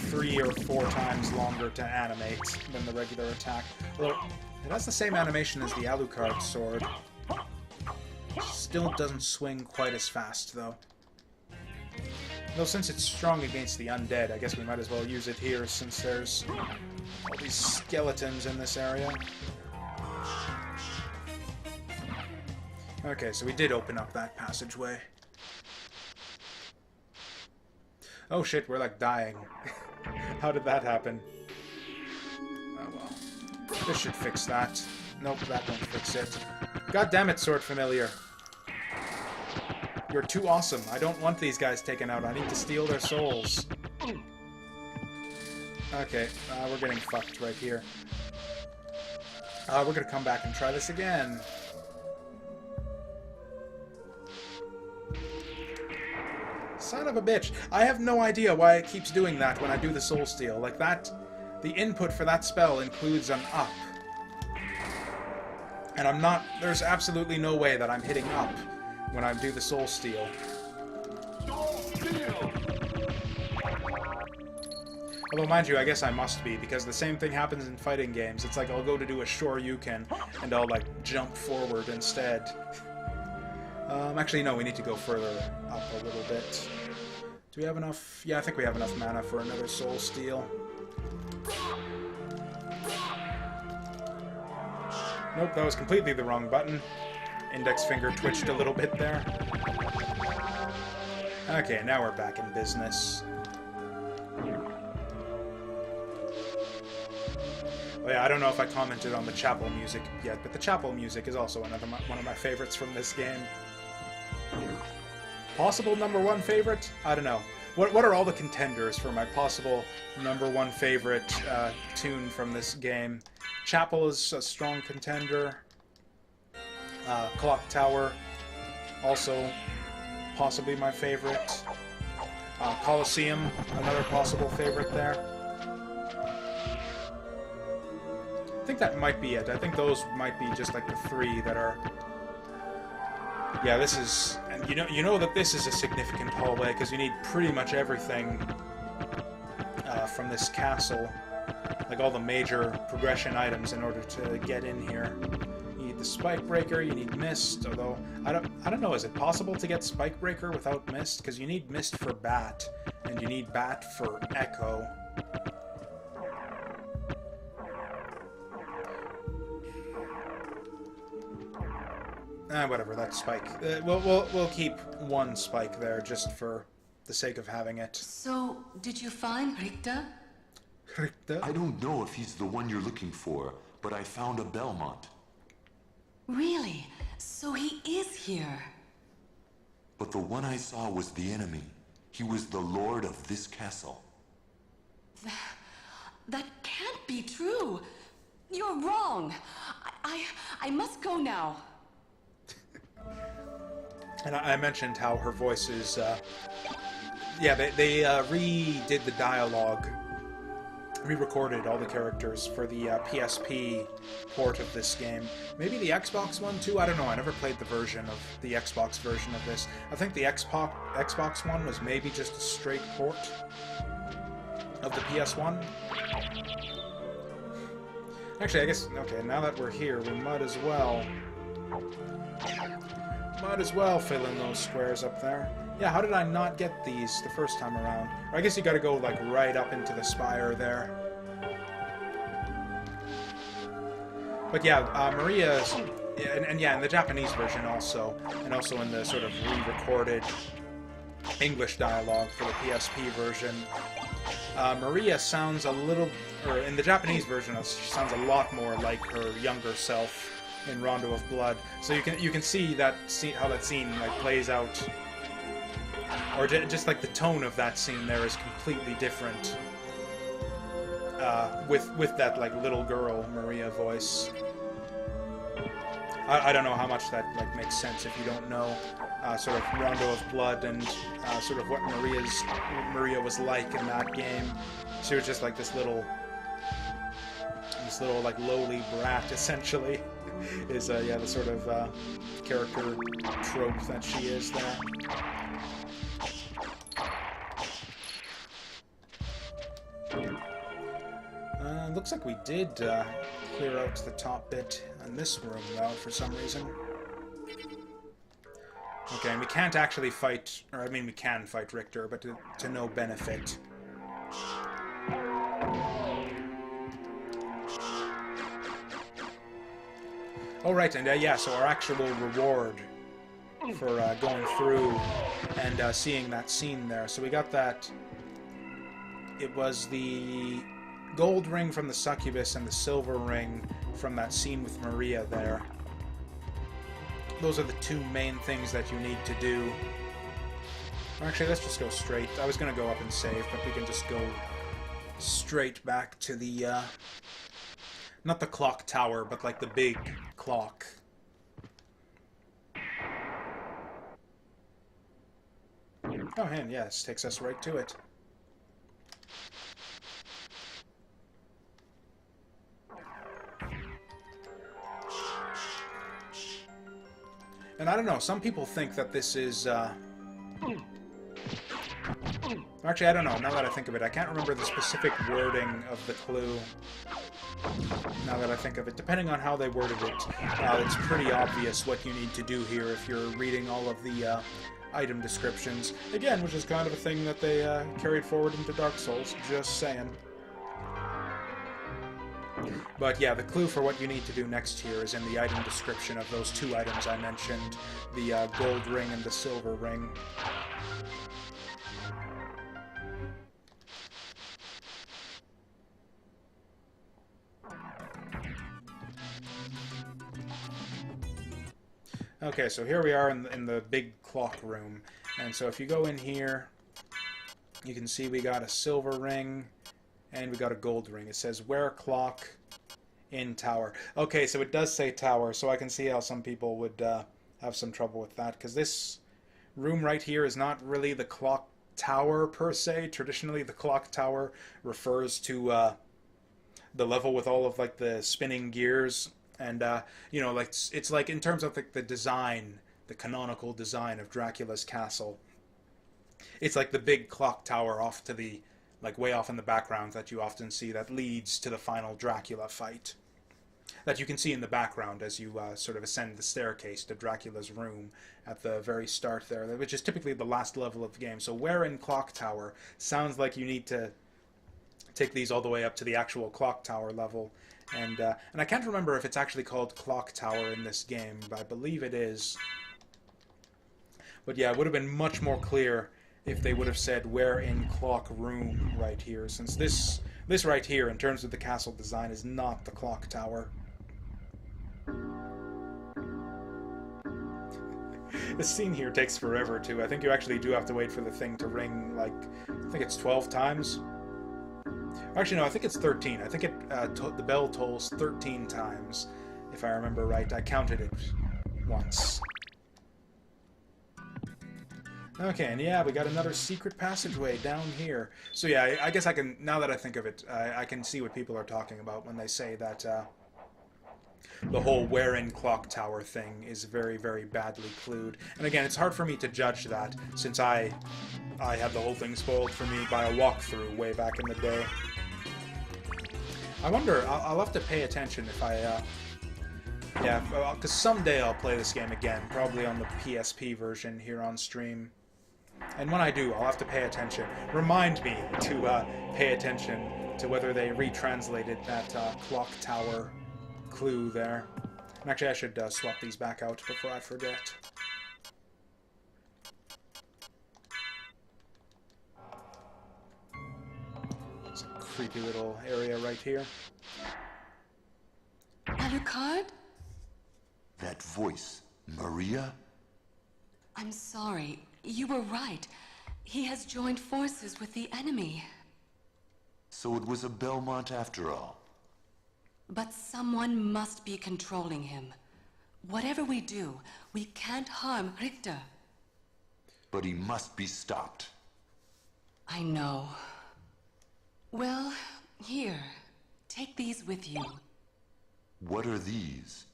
3 or 4 times longer to animate than the regular attack. Although, it has the same animation as the Alucard sword. Still doesn't swing quite as fast, though. Though since it's strong against the undead, I guess we might as well use it here since there's all these skeletons in this area. Okay, so we did open up that passageway. Oh shit, we're like dying. How did that happen? Oh well. This should fix that. Nope, that won't fix it. God damn it, Sword Familiar. You're too awesome. I don't want these guys taken out. I need to steal their souls. Okay, we're getting fucked right here. We're gonna come back and try this again. Son of a bitch. I have no idea why it keeps doing that when I do the soul steal. Like that, the input for that spell includes an up. And I'm not, there's absolutely no way that I'm hitting up when I do the soul steal. Although, mind you, I guess I must be, because the same thing happens in fighting games. It's like I'll go to do a Shoryuken, and I'll, like, jump forward instead. Actually, no, we need to go further up a little bit. Do we have enough? Yeah, I think we have enough mana for another soul steal. Nope, that was completely the wrong button. Index finger twitched a little bit there. Okay, now we're back in business. Oh yeah, I don't know if I commented on the chapel music yet, but the chapel music is also one of my favorites from this game. Possible #1 favorite? I don't know. What are all the contenders for my possible #1 favorite tune from this game? Chapel is a strong contender. Clock Tower, also possibly my favorite. Colosseum, another possible favorite there. I think that might be it. I think those might be just like the 3 that are... Yeah, this is... And you know that this is a significant hallway, because you need pretty much everything from this castle. Like all the major progression items in order to get in here. You need the Spike Breaker, you need Mist, although... I don't know, is it possible to get Spike Breaker without Mist? Because you need Mist for Bat, and you need Bat for Echo. Whatever, that's Spike. We'll keep 1 Spike there, just for the sake of having it. So, did you find Richter? Richter? I don't know if he's the one you're looking for, but I found a Belmont. Really? So he is here? But the one I saw was the enemy. He was the lord of this castle. That can't be true. You're wrong. I must go now. And I mentioned how her voice is, yeah, they redid the dialogue re-recorded all the characters for the PSP port of this game. Maybe the Xbox one too? I don't know. I never played the Xbox version of this. I think the Xbox one was maybe just a straight port of the PS1. Actually, I guess, okay, now that we're here, we might as well fill in those squares up there. Yeah, how did I not get these the first time around? Or I guess you gotta go, like, right up into the spire there. But yeah, Maria's... And yeah, in the Japanese version also, and also in the sort of re-recorded English dialogue for the PSP version, Maria sounds a little... Or in the Japanese version, she sounds a lot more like her younger self in Rondo of Blood. So you can see that how that scene like plays out, or just like the tone of that scene there is completely different with that like little girl Maria voice. I don't know how much that like makes sense if you don't know sort of Rondo of Blood and sort of what Maria was like in that game. She was just like this little like lowly brat essentially. Is yeah, the sort of character trope that she is there. Looks like we did clear out the top bit in this room though for some reason. Okay, and we can't actually fight, or I mean we can fight Richter, but to no benefit. Oh, right, and yeah, so our actual reward for going through and seeing that scene there. So we got that. It was the gold ring from the succubus and the silver ring from that scene with Maria there. Those are the two main things that you need to do. Actually, let's just go straight. I was going to go up and save, but we can just go straight back to the... not the clock tower, but like the big clock. Oh, and yes, takes us right to it. And I don't know, some people think that this is, actually, I don't know, now that I think of it, I can't remember the specific wording of the clue. Now that I think of it, depending on how they worded it, it's pretty obvious what you need to do here if you're reading all of the item descriptions. Again, which is kind of a thing that they carried forward into Dark Souls, just saying. But yeah, the clue for what you need to do next here is in the item description of those two items I mentioned, the gold ring and the silver ring. Okay, so here we are in the big clock room, and so if you go in here, you can see we got a silver ring, and we got a gold ring. It says, wear clock in tower. Okay, so it does say tower, so I can see how some people would have some trouble with that, because this room right here is not really the clock tower, per se. Traditionally, the clock tower refers to the level with all of, like, the spinning gears. And, you know, like it's like in terms of like the design, the canonical design of Dracula's castle, it's like the big clock tower off to the, like way off in the background that you often see that leads to the final Dracula fight. That you can see in the background as you sort of ascend the staircase to Dracula's room at the very start there, which is typically the last level of the game. So where in Clock Tower sounds like you need to take these all the way up to the actual Clock Tower level. And I can't remember if it's actually called Clock Tower in this game, but I believe it is. But yeah, it would have been much more clear if they would have said where in Clock Room right here, since this right here, in terms of the castle design, is not the Clock Tower. This scene here takes forever, too. I think you actually do have to wait for the thing to ring, like, I think it's 12 times. Actually, no, I think it's 13. I think the bell tolls 13 times, if I remember right. I counted it once. Okay, and yeah, we got another secret passageway down here. So yeah, I guess I can, now that I think of it, I can see what people are talking about when they say that the whole where-in clock tower thing is very, very badly clued. And again, it's hard for me to judge that, since I had the whole thing spoiled for me by a walkthrough way back in the day. I wonder, I'll have to pay attention if I, yeah, because someday I'll play this game again, probably on the PSP version here on stream. And when I do, I'll have to pay attention. Remind me to pay attention to whether they retranslated that clock tower clue there. And actually, I should swap these back out before I forget. It's a creepy little area right here. Alucard? That voice, Maria? I'm sorry. You were right. He has joined forces with the enemy. So it was a Belmont after all. But someone must be controlling him. Whatever we do, we can't harm Richter. But he must be stopped. I know. Well, here. Take these with you. What are these?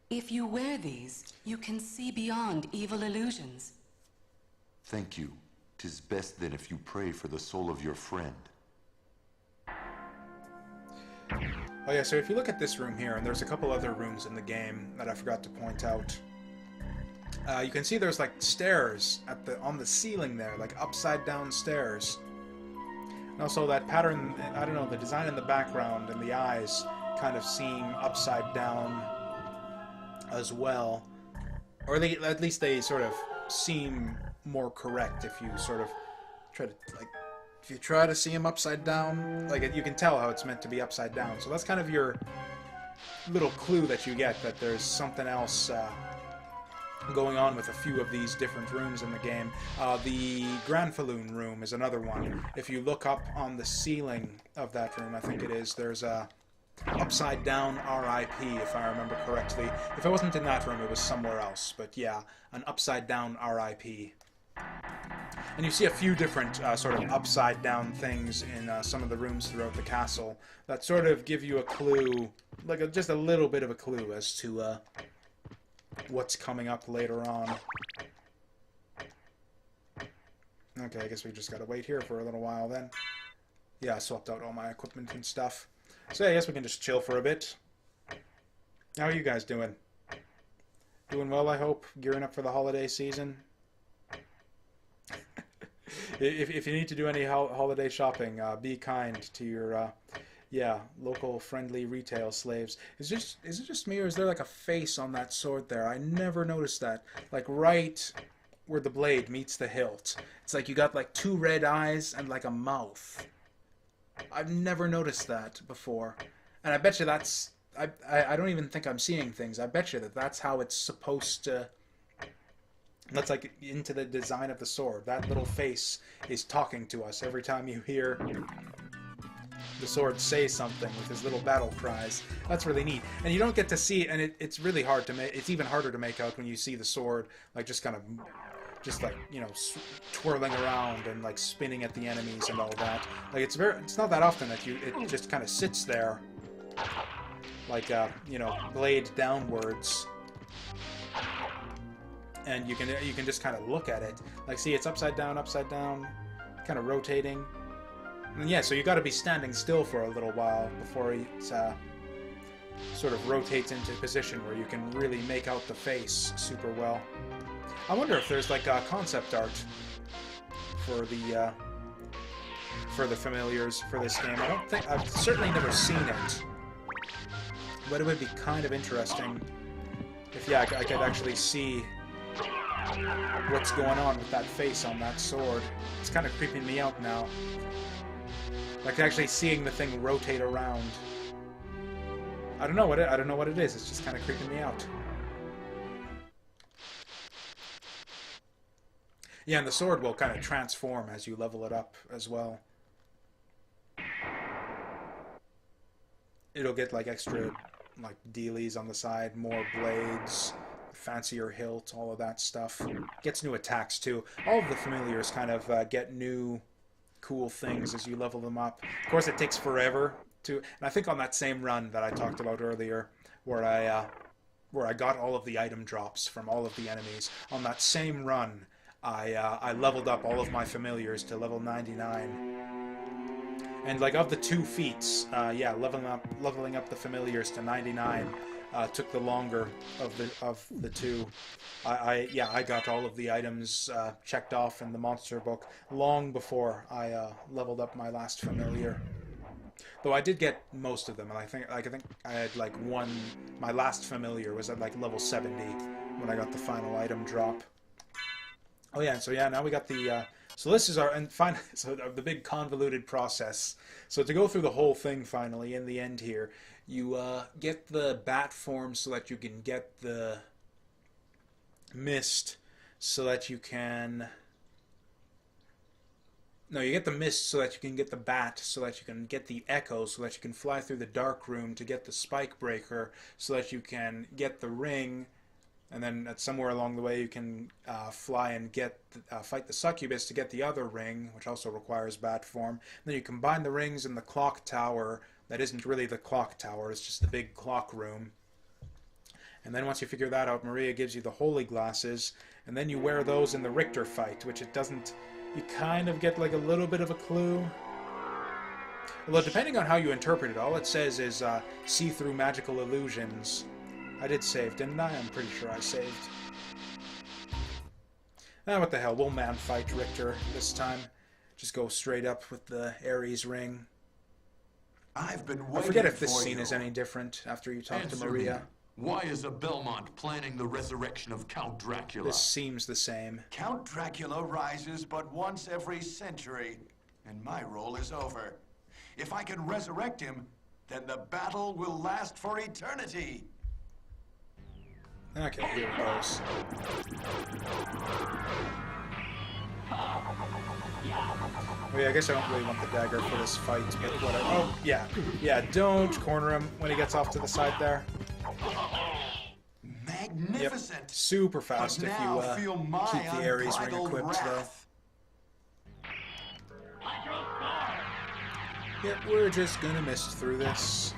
If you wear these, you can see beyond evil illusions. Thank you. 'Tis best then if you pray for the soul of your friend. Oh yeah, so if you look at this room here, and there's a couple other rooms in the game that I forgot to point out. You can see there's like stairs on the ceiling there, like upside down stairs. And also that pattern, I don't know, the design in the background and the eyes kind of seem upside down as well. Or at least they sort of seem more correct if you sort of try to, like, if you try to see them upside down, like, you can tell how it's meant to be upside down. So that's kind of your little clue that you get, that there's something else going on with a few of these different rooms in the game. The Granfaloon room is another one. If you look up on the ceiling of that room, I think it is, there's a upside down RIP, if I remember correctly. If it wasn't in that room, it was somewhere else. But yeah, an upside down RIP. And you see a few different sort of upside down things in some of the rooms throughout the castle that sort of give you a clue, like just a little bit of a clue as to what's coming up later on. Okay, I guess we just gotta wait here for a little while then. Yeah, I swapped out all my equipment and stuff. So yeah, I guess we can just chill for a bit. How are you guys doing? Doing well, I hope? Gearing up for the holiday season? If you need to do any holiday shopping, be kind to your yeah, local friendly retail slaves. Is it just me, or is there like a face on that sword there? I never noticed that. Like right where the blade meets the hilt. It's like you got like two red eyes and like a mouth. I've never noticed that before. And I bet you that's... I don't even think I'm seeing things. I bet you that's how it's supposed to... That's like into the design of the sword. That little face is talking to us every time you hear the sword say something with his little battle cries. That's really neat. And you don't get to see, and it's really hard to make, it's even harder to make out when you see the sword, like just kind of, just like, you know, twirling around and like spinning at the enemies and all that. Like it's not that often that it just kind of sits there, like, you know, blade downwards. And you can just kind of look at it. Like, see, it's upside down, kind of rotating. And yeah, so you got to be standing still for a little while before it sort of rotates into position where you can really make out the face super well. I wonder if there's like concept art for the familiars for this game. I don't think I've certainly never seen it, but it would be kind of interesting if I could actually see what's going on with that face on that sword. It's kind of creeping me out now. Like actually seeing the thing rotate around. I don't know what it is. It's just kind of creeping me out. Yeah, and the sword will kind of transform as you level it up as well. It'll get like extra like dealies on the side, more blades, fancier hilt, all of that stuff. Gets new attacks too. All of the familiars kind of get new cool things as you level them up. Of course, it takes forever to. And I think on that same run that I talked about earlier, where I got all of the item drops from all of the enemies, on that same run, I leveled up all of my familiars to level 99. And like of the 2 feats, yeah, leveling up the familiars to 99 took the longer of the 2. I got all of the items checked off in the monster book long before I leveled up my last familiar. Though I did get most of them, and I think I had like one. My last familiar was at like level 70 when I got the final item drop. Oh yeah, so yeah, now we got the. So this is so the big convoluted process. So to go through the whole thing finally, in the end here, you get the bat form so that you can get the mist, so that you can. No, you get the mist so that you can get the bat, so that you can get the echo, so that you can fly through the dark room to get the spike breaker, so that you can get the ring, and then at somewhere along the way you can fly and get fight the succubus to get the other ring, which also requires bat form. And then you combine the rings in the clock tower. That isn't really the clock tower; it's just the big clock room. And then once you figure that out, Maria gives you the holy glasses, and then you wear those in the Richter fight, which it doesn't. You kind of get like a little bit of a clue. Although depending on how you interpret it, all it says is see through magical illusions. I did save, didn't I? I'm pretty sure I saved. Ah, what the hell? We'll man fight Richter this time. Just go straight up with the Ares ring. I've been waiting I forget if this for scene you. is any different after you talk to Answer Maria. me. Why is a Belmont planning the resurrection of Count Dracula? This seems the same. Count Dracula rises but once every century, and my role is over. If I can resurrect him, then the battle will last for eternity. Okay, here it goes. Well, yeah, I guess I don't really want the dagger for this fight, but whatever. Oh, yeah. Yeah, don't corner him when he gets off to the side there. Magnificent. Yep. Super fast But if now you feel my keep the Ares ring unbridled equipped, wrath. though. Yep, we're just gonna mist through this.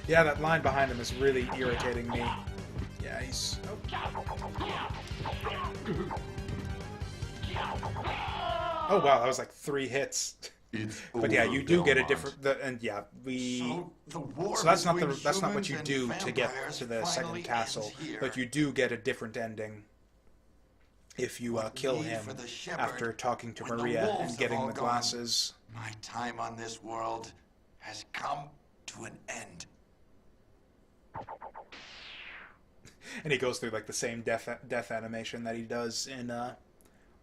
Yeah, that line behind him is really irritating me. Yeah, he's... Oh wow, that was like 3 hits. But yeah, you do get a different... and yeah, So, the war So that's not between that's not what you humans do and to get vampires to the finally second castle, ends here. but you do get a different ending if you kill need him for the shepherd after talking to when the Maria wolves and have getting all the gone. glasses. My time on this world has come to an end. And he goes through like the same death animation that he does in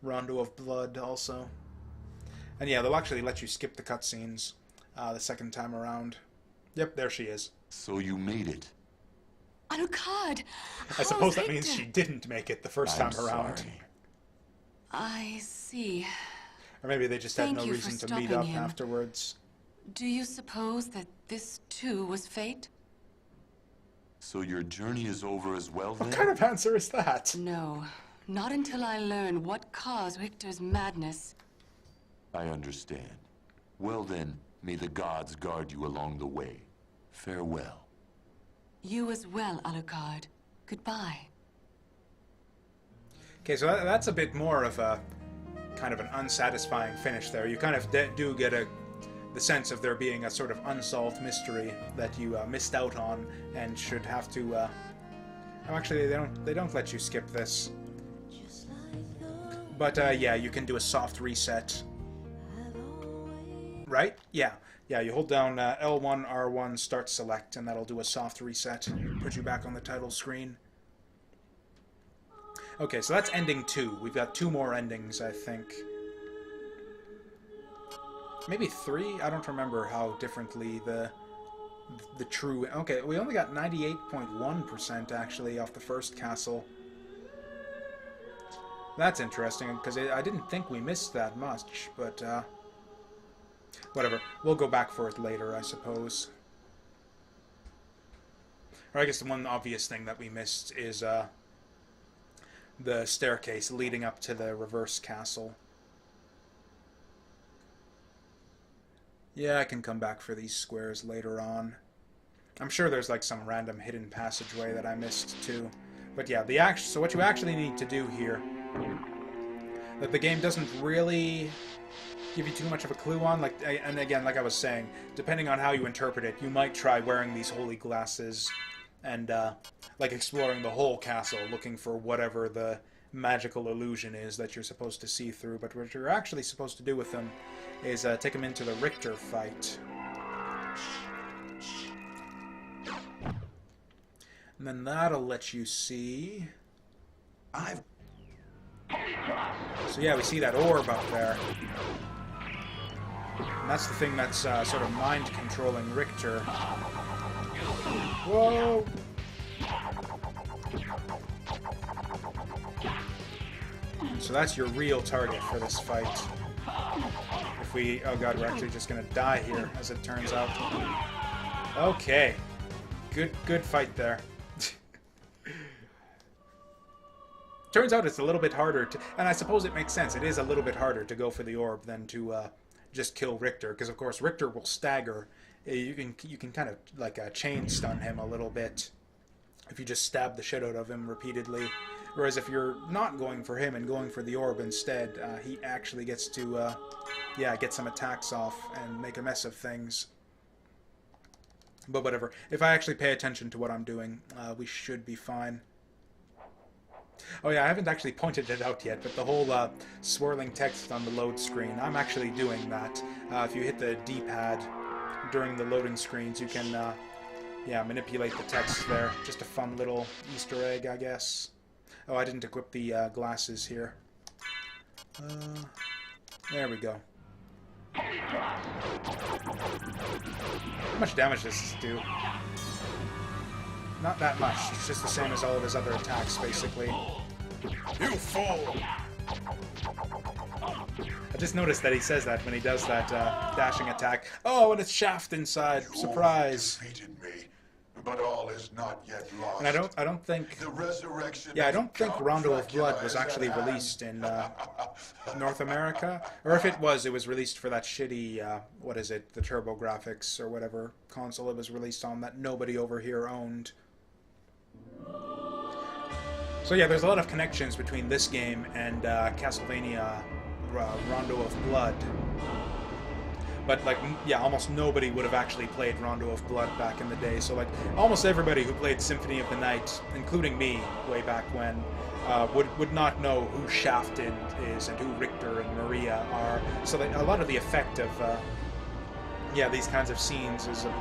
Rondo of Blood also. And yeah, they'll actually let you skip the cutscenes the second time around. Yep, there she is. So you made it. Alucard! I suppose that means she didn't make it the first I'm time around. sorry. I see. Or maybe they just had Thank no you for reason to meet stopping up him. afterwards. Do you suppose that this too was fate? So your journey is over as well then? What kind of answer is that? No, not until I learn what caused Richter's madness. I understand. Well then, may the gods guard you along the way. Farewell. You as well, Alucard. Goodbye. Okay, so that's a bit more of a kind of an unsatisfying finish there. You kind of do get the sense of there being a sort of unsolved mystery that you missed out on and should have to. Oh, actually, they don't let you skip this. But yeah, you can do a soft reset. Right? Yeah. Yeah, you hold down L1, R1, start select, and that'll do a soft reset. Put you back on the title screen. Okay, so that's ending 2. We've got 2 more endings, I think. Maybe 3? I don't remember how differently the true... Okay, we only got 98.1% actually off the first castle. That's interesting, because I didn't think we missed that much, but... whatever. We'll go back for it later, I suppose. Or I guess the one obvious thing that we missed is the staircase leading up to the reverse castle. Yeah, I can come back for these squares later on. I'm sure there's like some random hidden passageway that I missed too. But yeah, so what you actually need to do here, that the game doesn't really give you too much of a clue on, and again, like I was saying, depending on how you interpret it, you might try wearing these holy glasses and like exploring the whole castle, looking for whatever the magical illusion is that you're supposed to see through. But what you're actually supposed to do with them is take them into the Richter fight. And then that'll let you see... So yeah, we see that orb up there. And that's the thing that's sort of mind-controlling Richter. Whoa! So that's your real target for this fight. If we... Oh god, we're actually just gonna die here, as it turns out. Okay. Good fight there. Turns out it's a little bit harder to... And I suppose it makes sense. It is a little bit harder to go for the orb than to just kill Richter. Because, of course, Richter will stagger. You can kind of, like, chain stun him a little bit if you just stab the shit out of him repeatedly. Whereas if you're not going for him and going for the orb instead, he actually gets to, get some attacks off and make a mess of things. But whatever. If I actually pay attention to what I'm doing, we should be fine. Oh yeah, I haven't actually pointed it out yet, but the whole swirling text on the load screen, I'm actually doing that. If you hit the D-pad during the loading screens, you can, manipulate the text there. Just a fun little Easter egg, I guess. Oh, I didn't equip the glasses here. There we go. How much damage does this do? Not that much. It's just the same as all of his other attacks, basically. You fool! I just noticed that he says that when he does that dashing attack. Oh, and it's Shaft inside. Surprise! You defeated me, but all is not yet lost. And I don't think. The resurrection. Yeah, I don't think Rondo of Blood was actually released in North America, or if it was released for that shitty what is it, the TurboGrafx or whatever console it was released on that nobody over here owned. So yeah, there's a lot of connections between this game and Castlevania Rondo of Blood. But, like, yeah, almost nobody would have actually played Rondo of Blood back in the day. So, like, almost everybody who played Symphony of the Night, including me way back when, would not know who Shafted is and who Richter and Maria are. So that a lot of the effect of, these kinds of scenes is a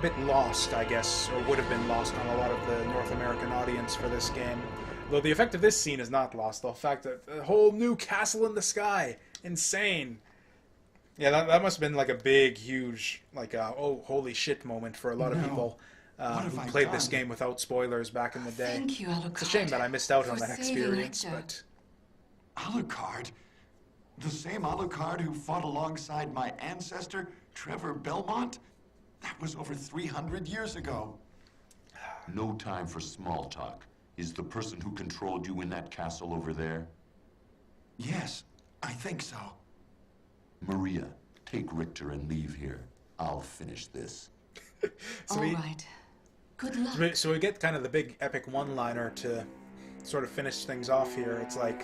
bit lost, I guess, or would have been lost on a lot of the North American audience for this game. Though the effect of this scene is not lost. The fact that a whole new castle in the sky. Insane. Yeah, that must have been like a big, huge, like, oh, holy shit moment for a lot of people who played this game without spoilers back in the day. Thank you, Alucard. It's a shame that I missed out on that experience, but... Alucard? The same Alucard who fought alongside my ancestor, Trevor Belmont? That was over 300 years ago. No time for small talk. Is the person who controlled you in that castle over there? Yes, I think so. Maria, take Richter and leave here. I'll finish this. All right. Good luck. So we get kind of the big epic one-liner to sort of finish things off here. It's like,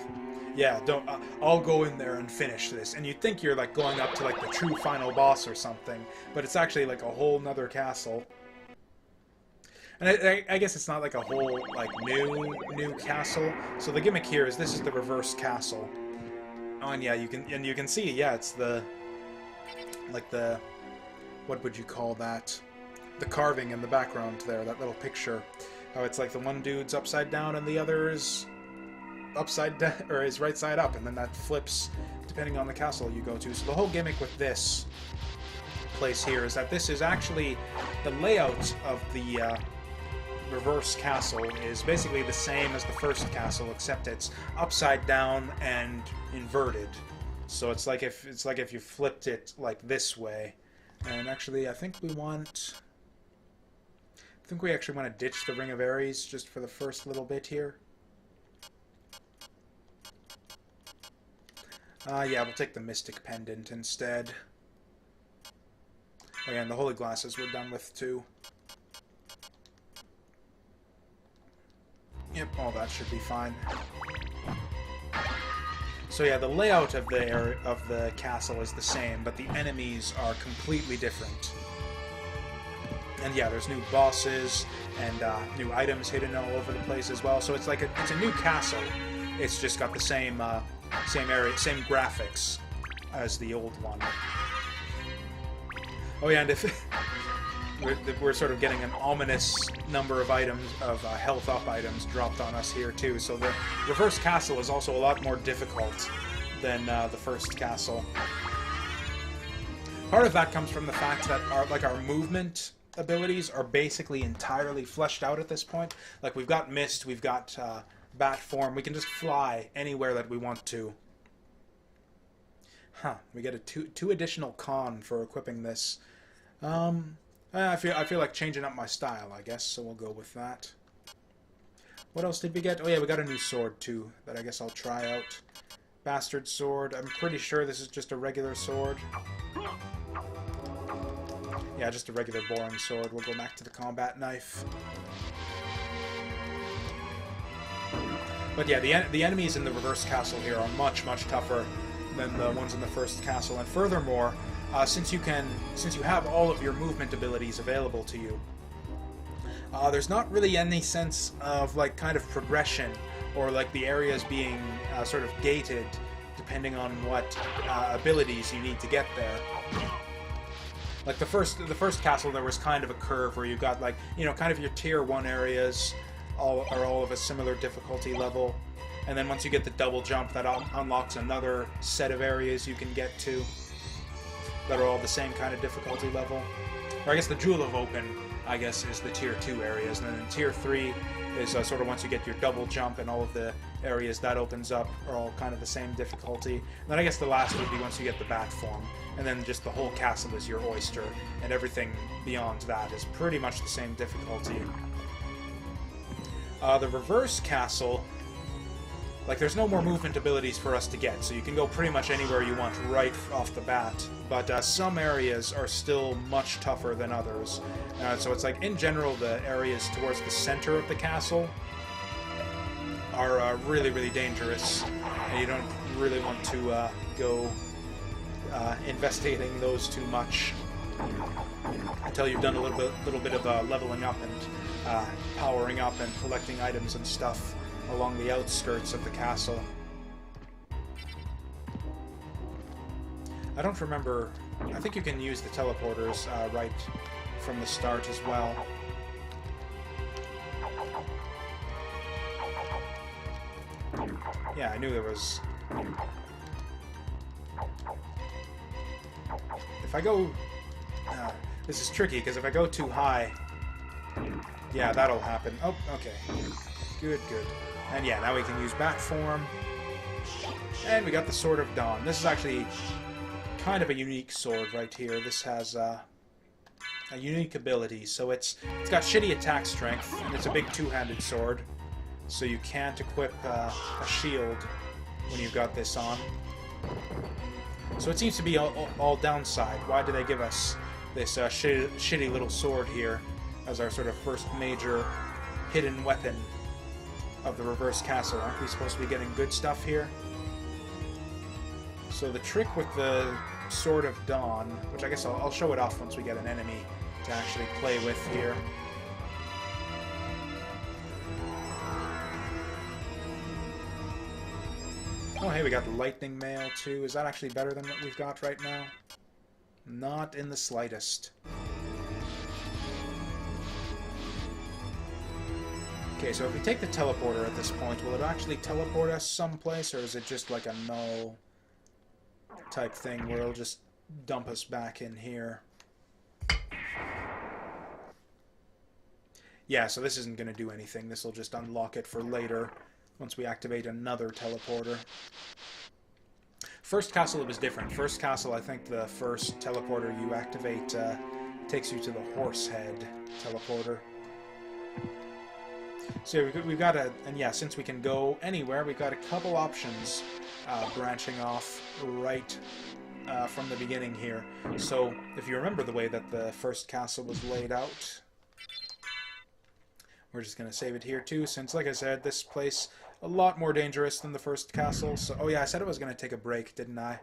yeah, I'll go in there and finish this. And you'd think you're like going up to like the true final boss or something, but it's actually like a whole nother castle. And I guess it's not like a whole like new castle. So the gimmick here is this is the reverse castle. Oh, and yeah, you can see, yeah, it's the what would you call that? The carving in the background there, that little picture. How it's like the one dude's upside down and the other is upside down, or is right side up, and then that flips depending on the castle you go to. So the whole gimmick with this place here is that this is actually the layout of the reverse castle is basically the same as the first castle, except it's upside down and inverted. So it's like if you flipped it like this way, And actually, I think we want... I think we actually want to ditch the Ring of Ares just for the first little bit here. Yeah, we'll take the Mystic Pendant instead. Oh yeah, and the Holy Glasses we're done with too. Yep, all that should be fine. So yeah, the layout of the castle is the same, but the enemies are completely different. And yeah, there's new bosses and new items hidden all over the place as well. So it's like it's a new castle. It's just got the same same area, same graphics as the old one. Oh yeah, and if we're sort of getting an ominous number of items, of health up items dropped on us here too. So the reverse castle is also a lot more difficult than the first castle. Part of that comes from the fact that our movement abilities are basically entirely fleshed out at this point. Like we've got mist, we've got bat form, we can just fly anywhere that we want to. Huh, we get a two additional con for equipping this. I feel like changing up my style, I guess, so we'll go with that. What else did we get? Oh yeah, we got a new sword too, that I guess I'll try out. Bastard sword. I'm pretty sure this is just a regular sword. Yeah, just a regular boring sword. We'll go back to the combat knife. But yeah, the enemies in the reverse castle here are much, much tougher than the ones in the first castle. And furthermore, since you have all of your movement abilities available to you, there's not really any sense of like kind of progression or like the areas being sort of gated depending on what abilities you need to get there. Like the first castle, there was kind of a curve where you got like, you know, kind of your tier 1 areas are all of a similar difficulty level, and then once you get the double jump, that unlocks another set of areas you can get to that are all the same kind of difficulty level. Or I guess the Jewel of Open, I guess, is the tier 2 areas, and then tier 3 is sort of once you get your double jump and all of the areas that opens up are all kind of the same difficulty. And then I guess the last would be once you get the bat form, and then just the whole castle is your oyster, and everything beyond that is pretty much the same difficulty. The reverse castle, like there's no more movement abilities for us to get, so you can go pretty much anywhere you want right off the bat, but some areas are still much tougher than others. So it's like, in general, the areas towards the center of the castle are really, really dangerous, and you don't really want to go investigating those too much until you've done a little bit of leveling up and powering up and collecting items and stuff along the outskirts of the castle. I don't remember. I think you can use the teleporters right from the start as well. Yeah, I knew there was... If I go... this is tricky, because if I go too high... Yeah, that'll happen. Oh, okay. Good, good. And yeah, now we can use bat form. And we got the Sword of Dawn. This is actually kind of a unique sword right here. This has a unique ability. So it's got shitty attack strength, and it's a big two-handed sword. So you can't equip a shield when you've got this on. So it seems to be all downside. Why do they give us this shitty little sword here as our sort of first major hidden weapon of the reverse castle? Aren't we supposed to be getting good stuff here? So the trick with the Sword of Dawn, which I guess I'll show it off once we get an enemy to actually play with here. Oh hey, we got the Lightning Mail too. Is that actually better than what we've got right now? Not in the slightest. Okay, so if we take the teleporter at this point, will it actually teleport us someplace, or is it just like a null type thing where it'll just dump us back in here? Yeah, so this isn't going to do anything. This will just unlock it for later once we activate another teleporter. First castle, it was different. First castle, I think the first teleporter you activate takes you to the horse head teleporter. So we've got a... And yeah, since we can go anywhere, we've got a couple options branching off right from the beginning here. So if you remember the way that the first castle was laid out, we're just going to save it here too, since, like I said, this place a lot more dangerous than the first castle. So, oh yeah, I said I was going to take a break, didn't I?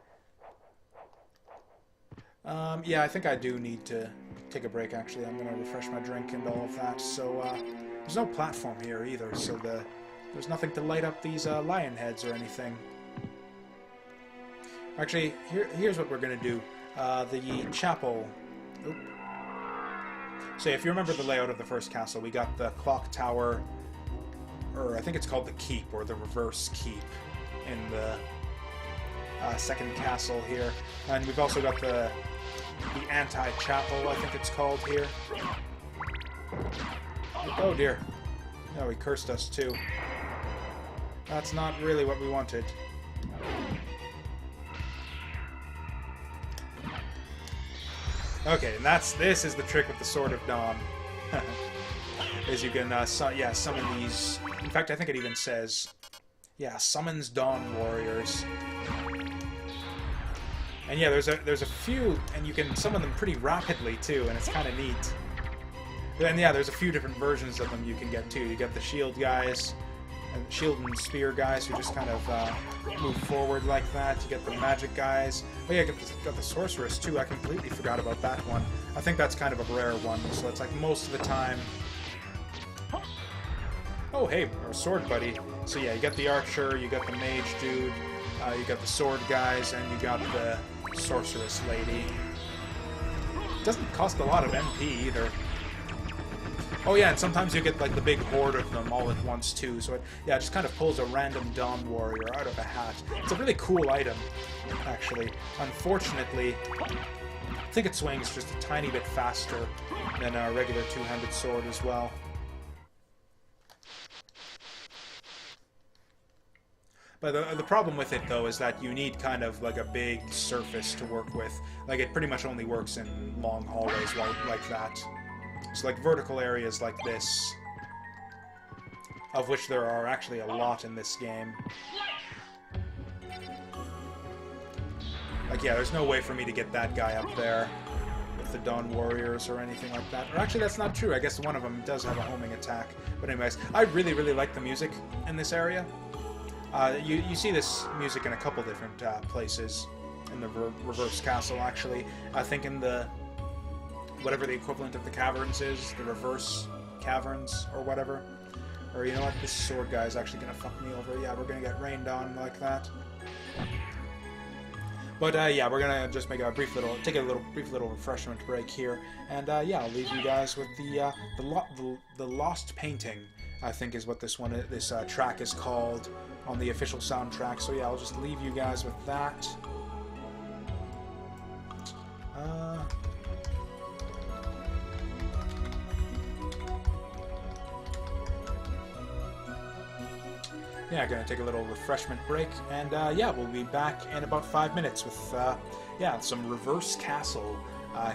Yeah, I think I do need to take a break, actually. I'm going to refresh my drink and all of that. So, there's no platform here either, so there's nothing to light up these lion heads or anything. Actually, here's what we're going to do. The chapel... Oop. So if you remember the layout of the first castle, we got the clock tower, or I think it's called the keep, or the reverse keep, in the second castle here. And we've also got the anti-chapel, I think it's called here. Oh dear. Oh, he cursed us too. That's not really what we wanted. Okay, and this is the trick with the Sword of Dawn. Is you can summon these. In fact, I think it even says, yeah, summons Dawn Warriors. And yeah, there's a few, and you can summon them pretty rapidly too, and it's kind of neat. And yeah, there's a few different versions of them you can get too. You get the shield guys, and shield and spear guys who just kind of move forward like that. You get the magic guys. Oh yeah, got the sorceress too. I completely forgot about that one. I think that's kind of a rare one, so it's like most of the time. Oh hey, our sword buddy. So yeah, you got the archer, you got the mage dude, you got the sword guys, and you got the sorceress lady. It doesn't cost a lot of MP either. Oh yeah, and sometimes you get like the big horde of them all at once too, so it just kind of pulls a random Dawn Warrior out of a hat. It's a really cool item, actually. Unfortunately, I think it swings just a tiny bit faster than a regular two-handed sword as well. But the problem with it, though, is that you need kind of like a big surface to work with. Like, it pretty much only works in long hallways like that. So like vertical areas like this, of which there are actually a lot in this game. Like, yeah, there's no way for me to get that guy up there with the Dawn Warriors or anything like that. Or actually, that's not true. I guess one of them does have a homing attack. But anyways, I really, really like the music in this area. You see this music in a couple different places in the reverse castle, actually. I think in the... whatever the equivalent of the caverns is, the reverse caverns, or whatever. Or you know what, this sword guy is actually going to fuck me over. Yeah, we're going to get rained on like that. But yeah, we're going to just take a brief little refreshment break here. And yeah, I'll leave you guys with the Lost Painting, I think is what this track is called on the official soundtrack. So yeah, I'll just leave you guys with that. Yeah, gonna take a little refreshment break, and yeah, we'll be back in about 5 minutes with yeah, some reverse castle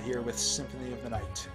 here with Symphony of the Night.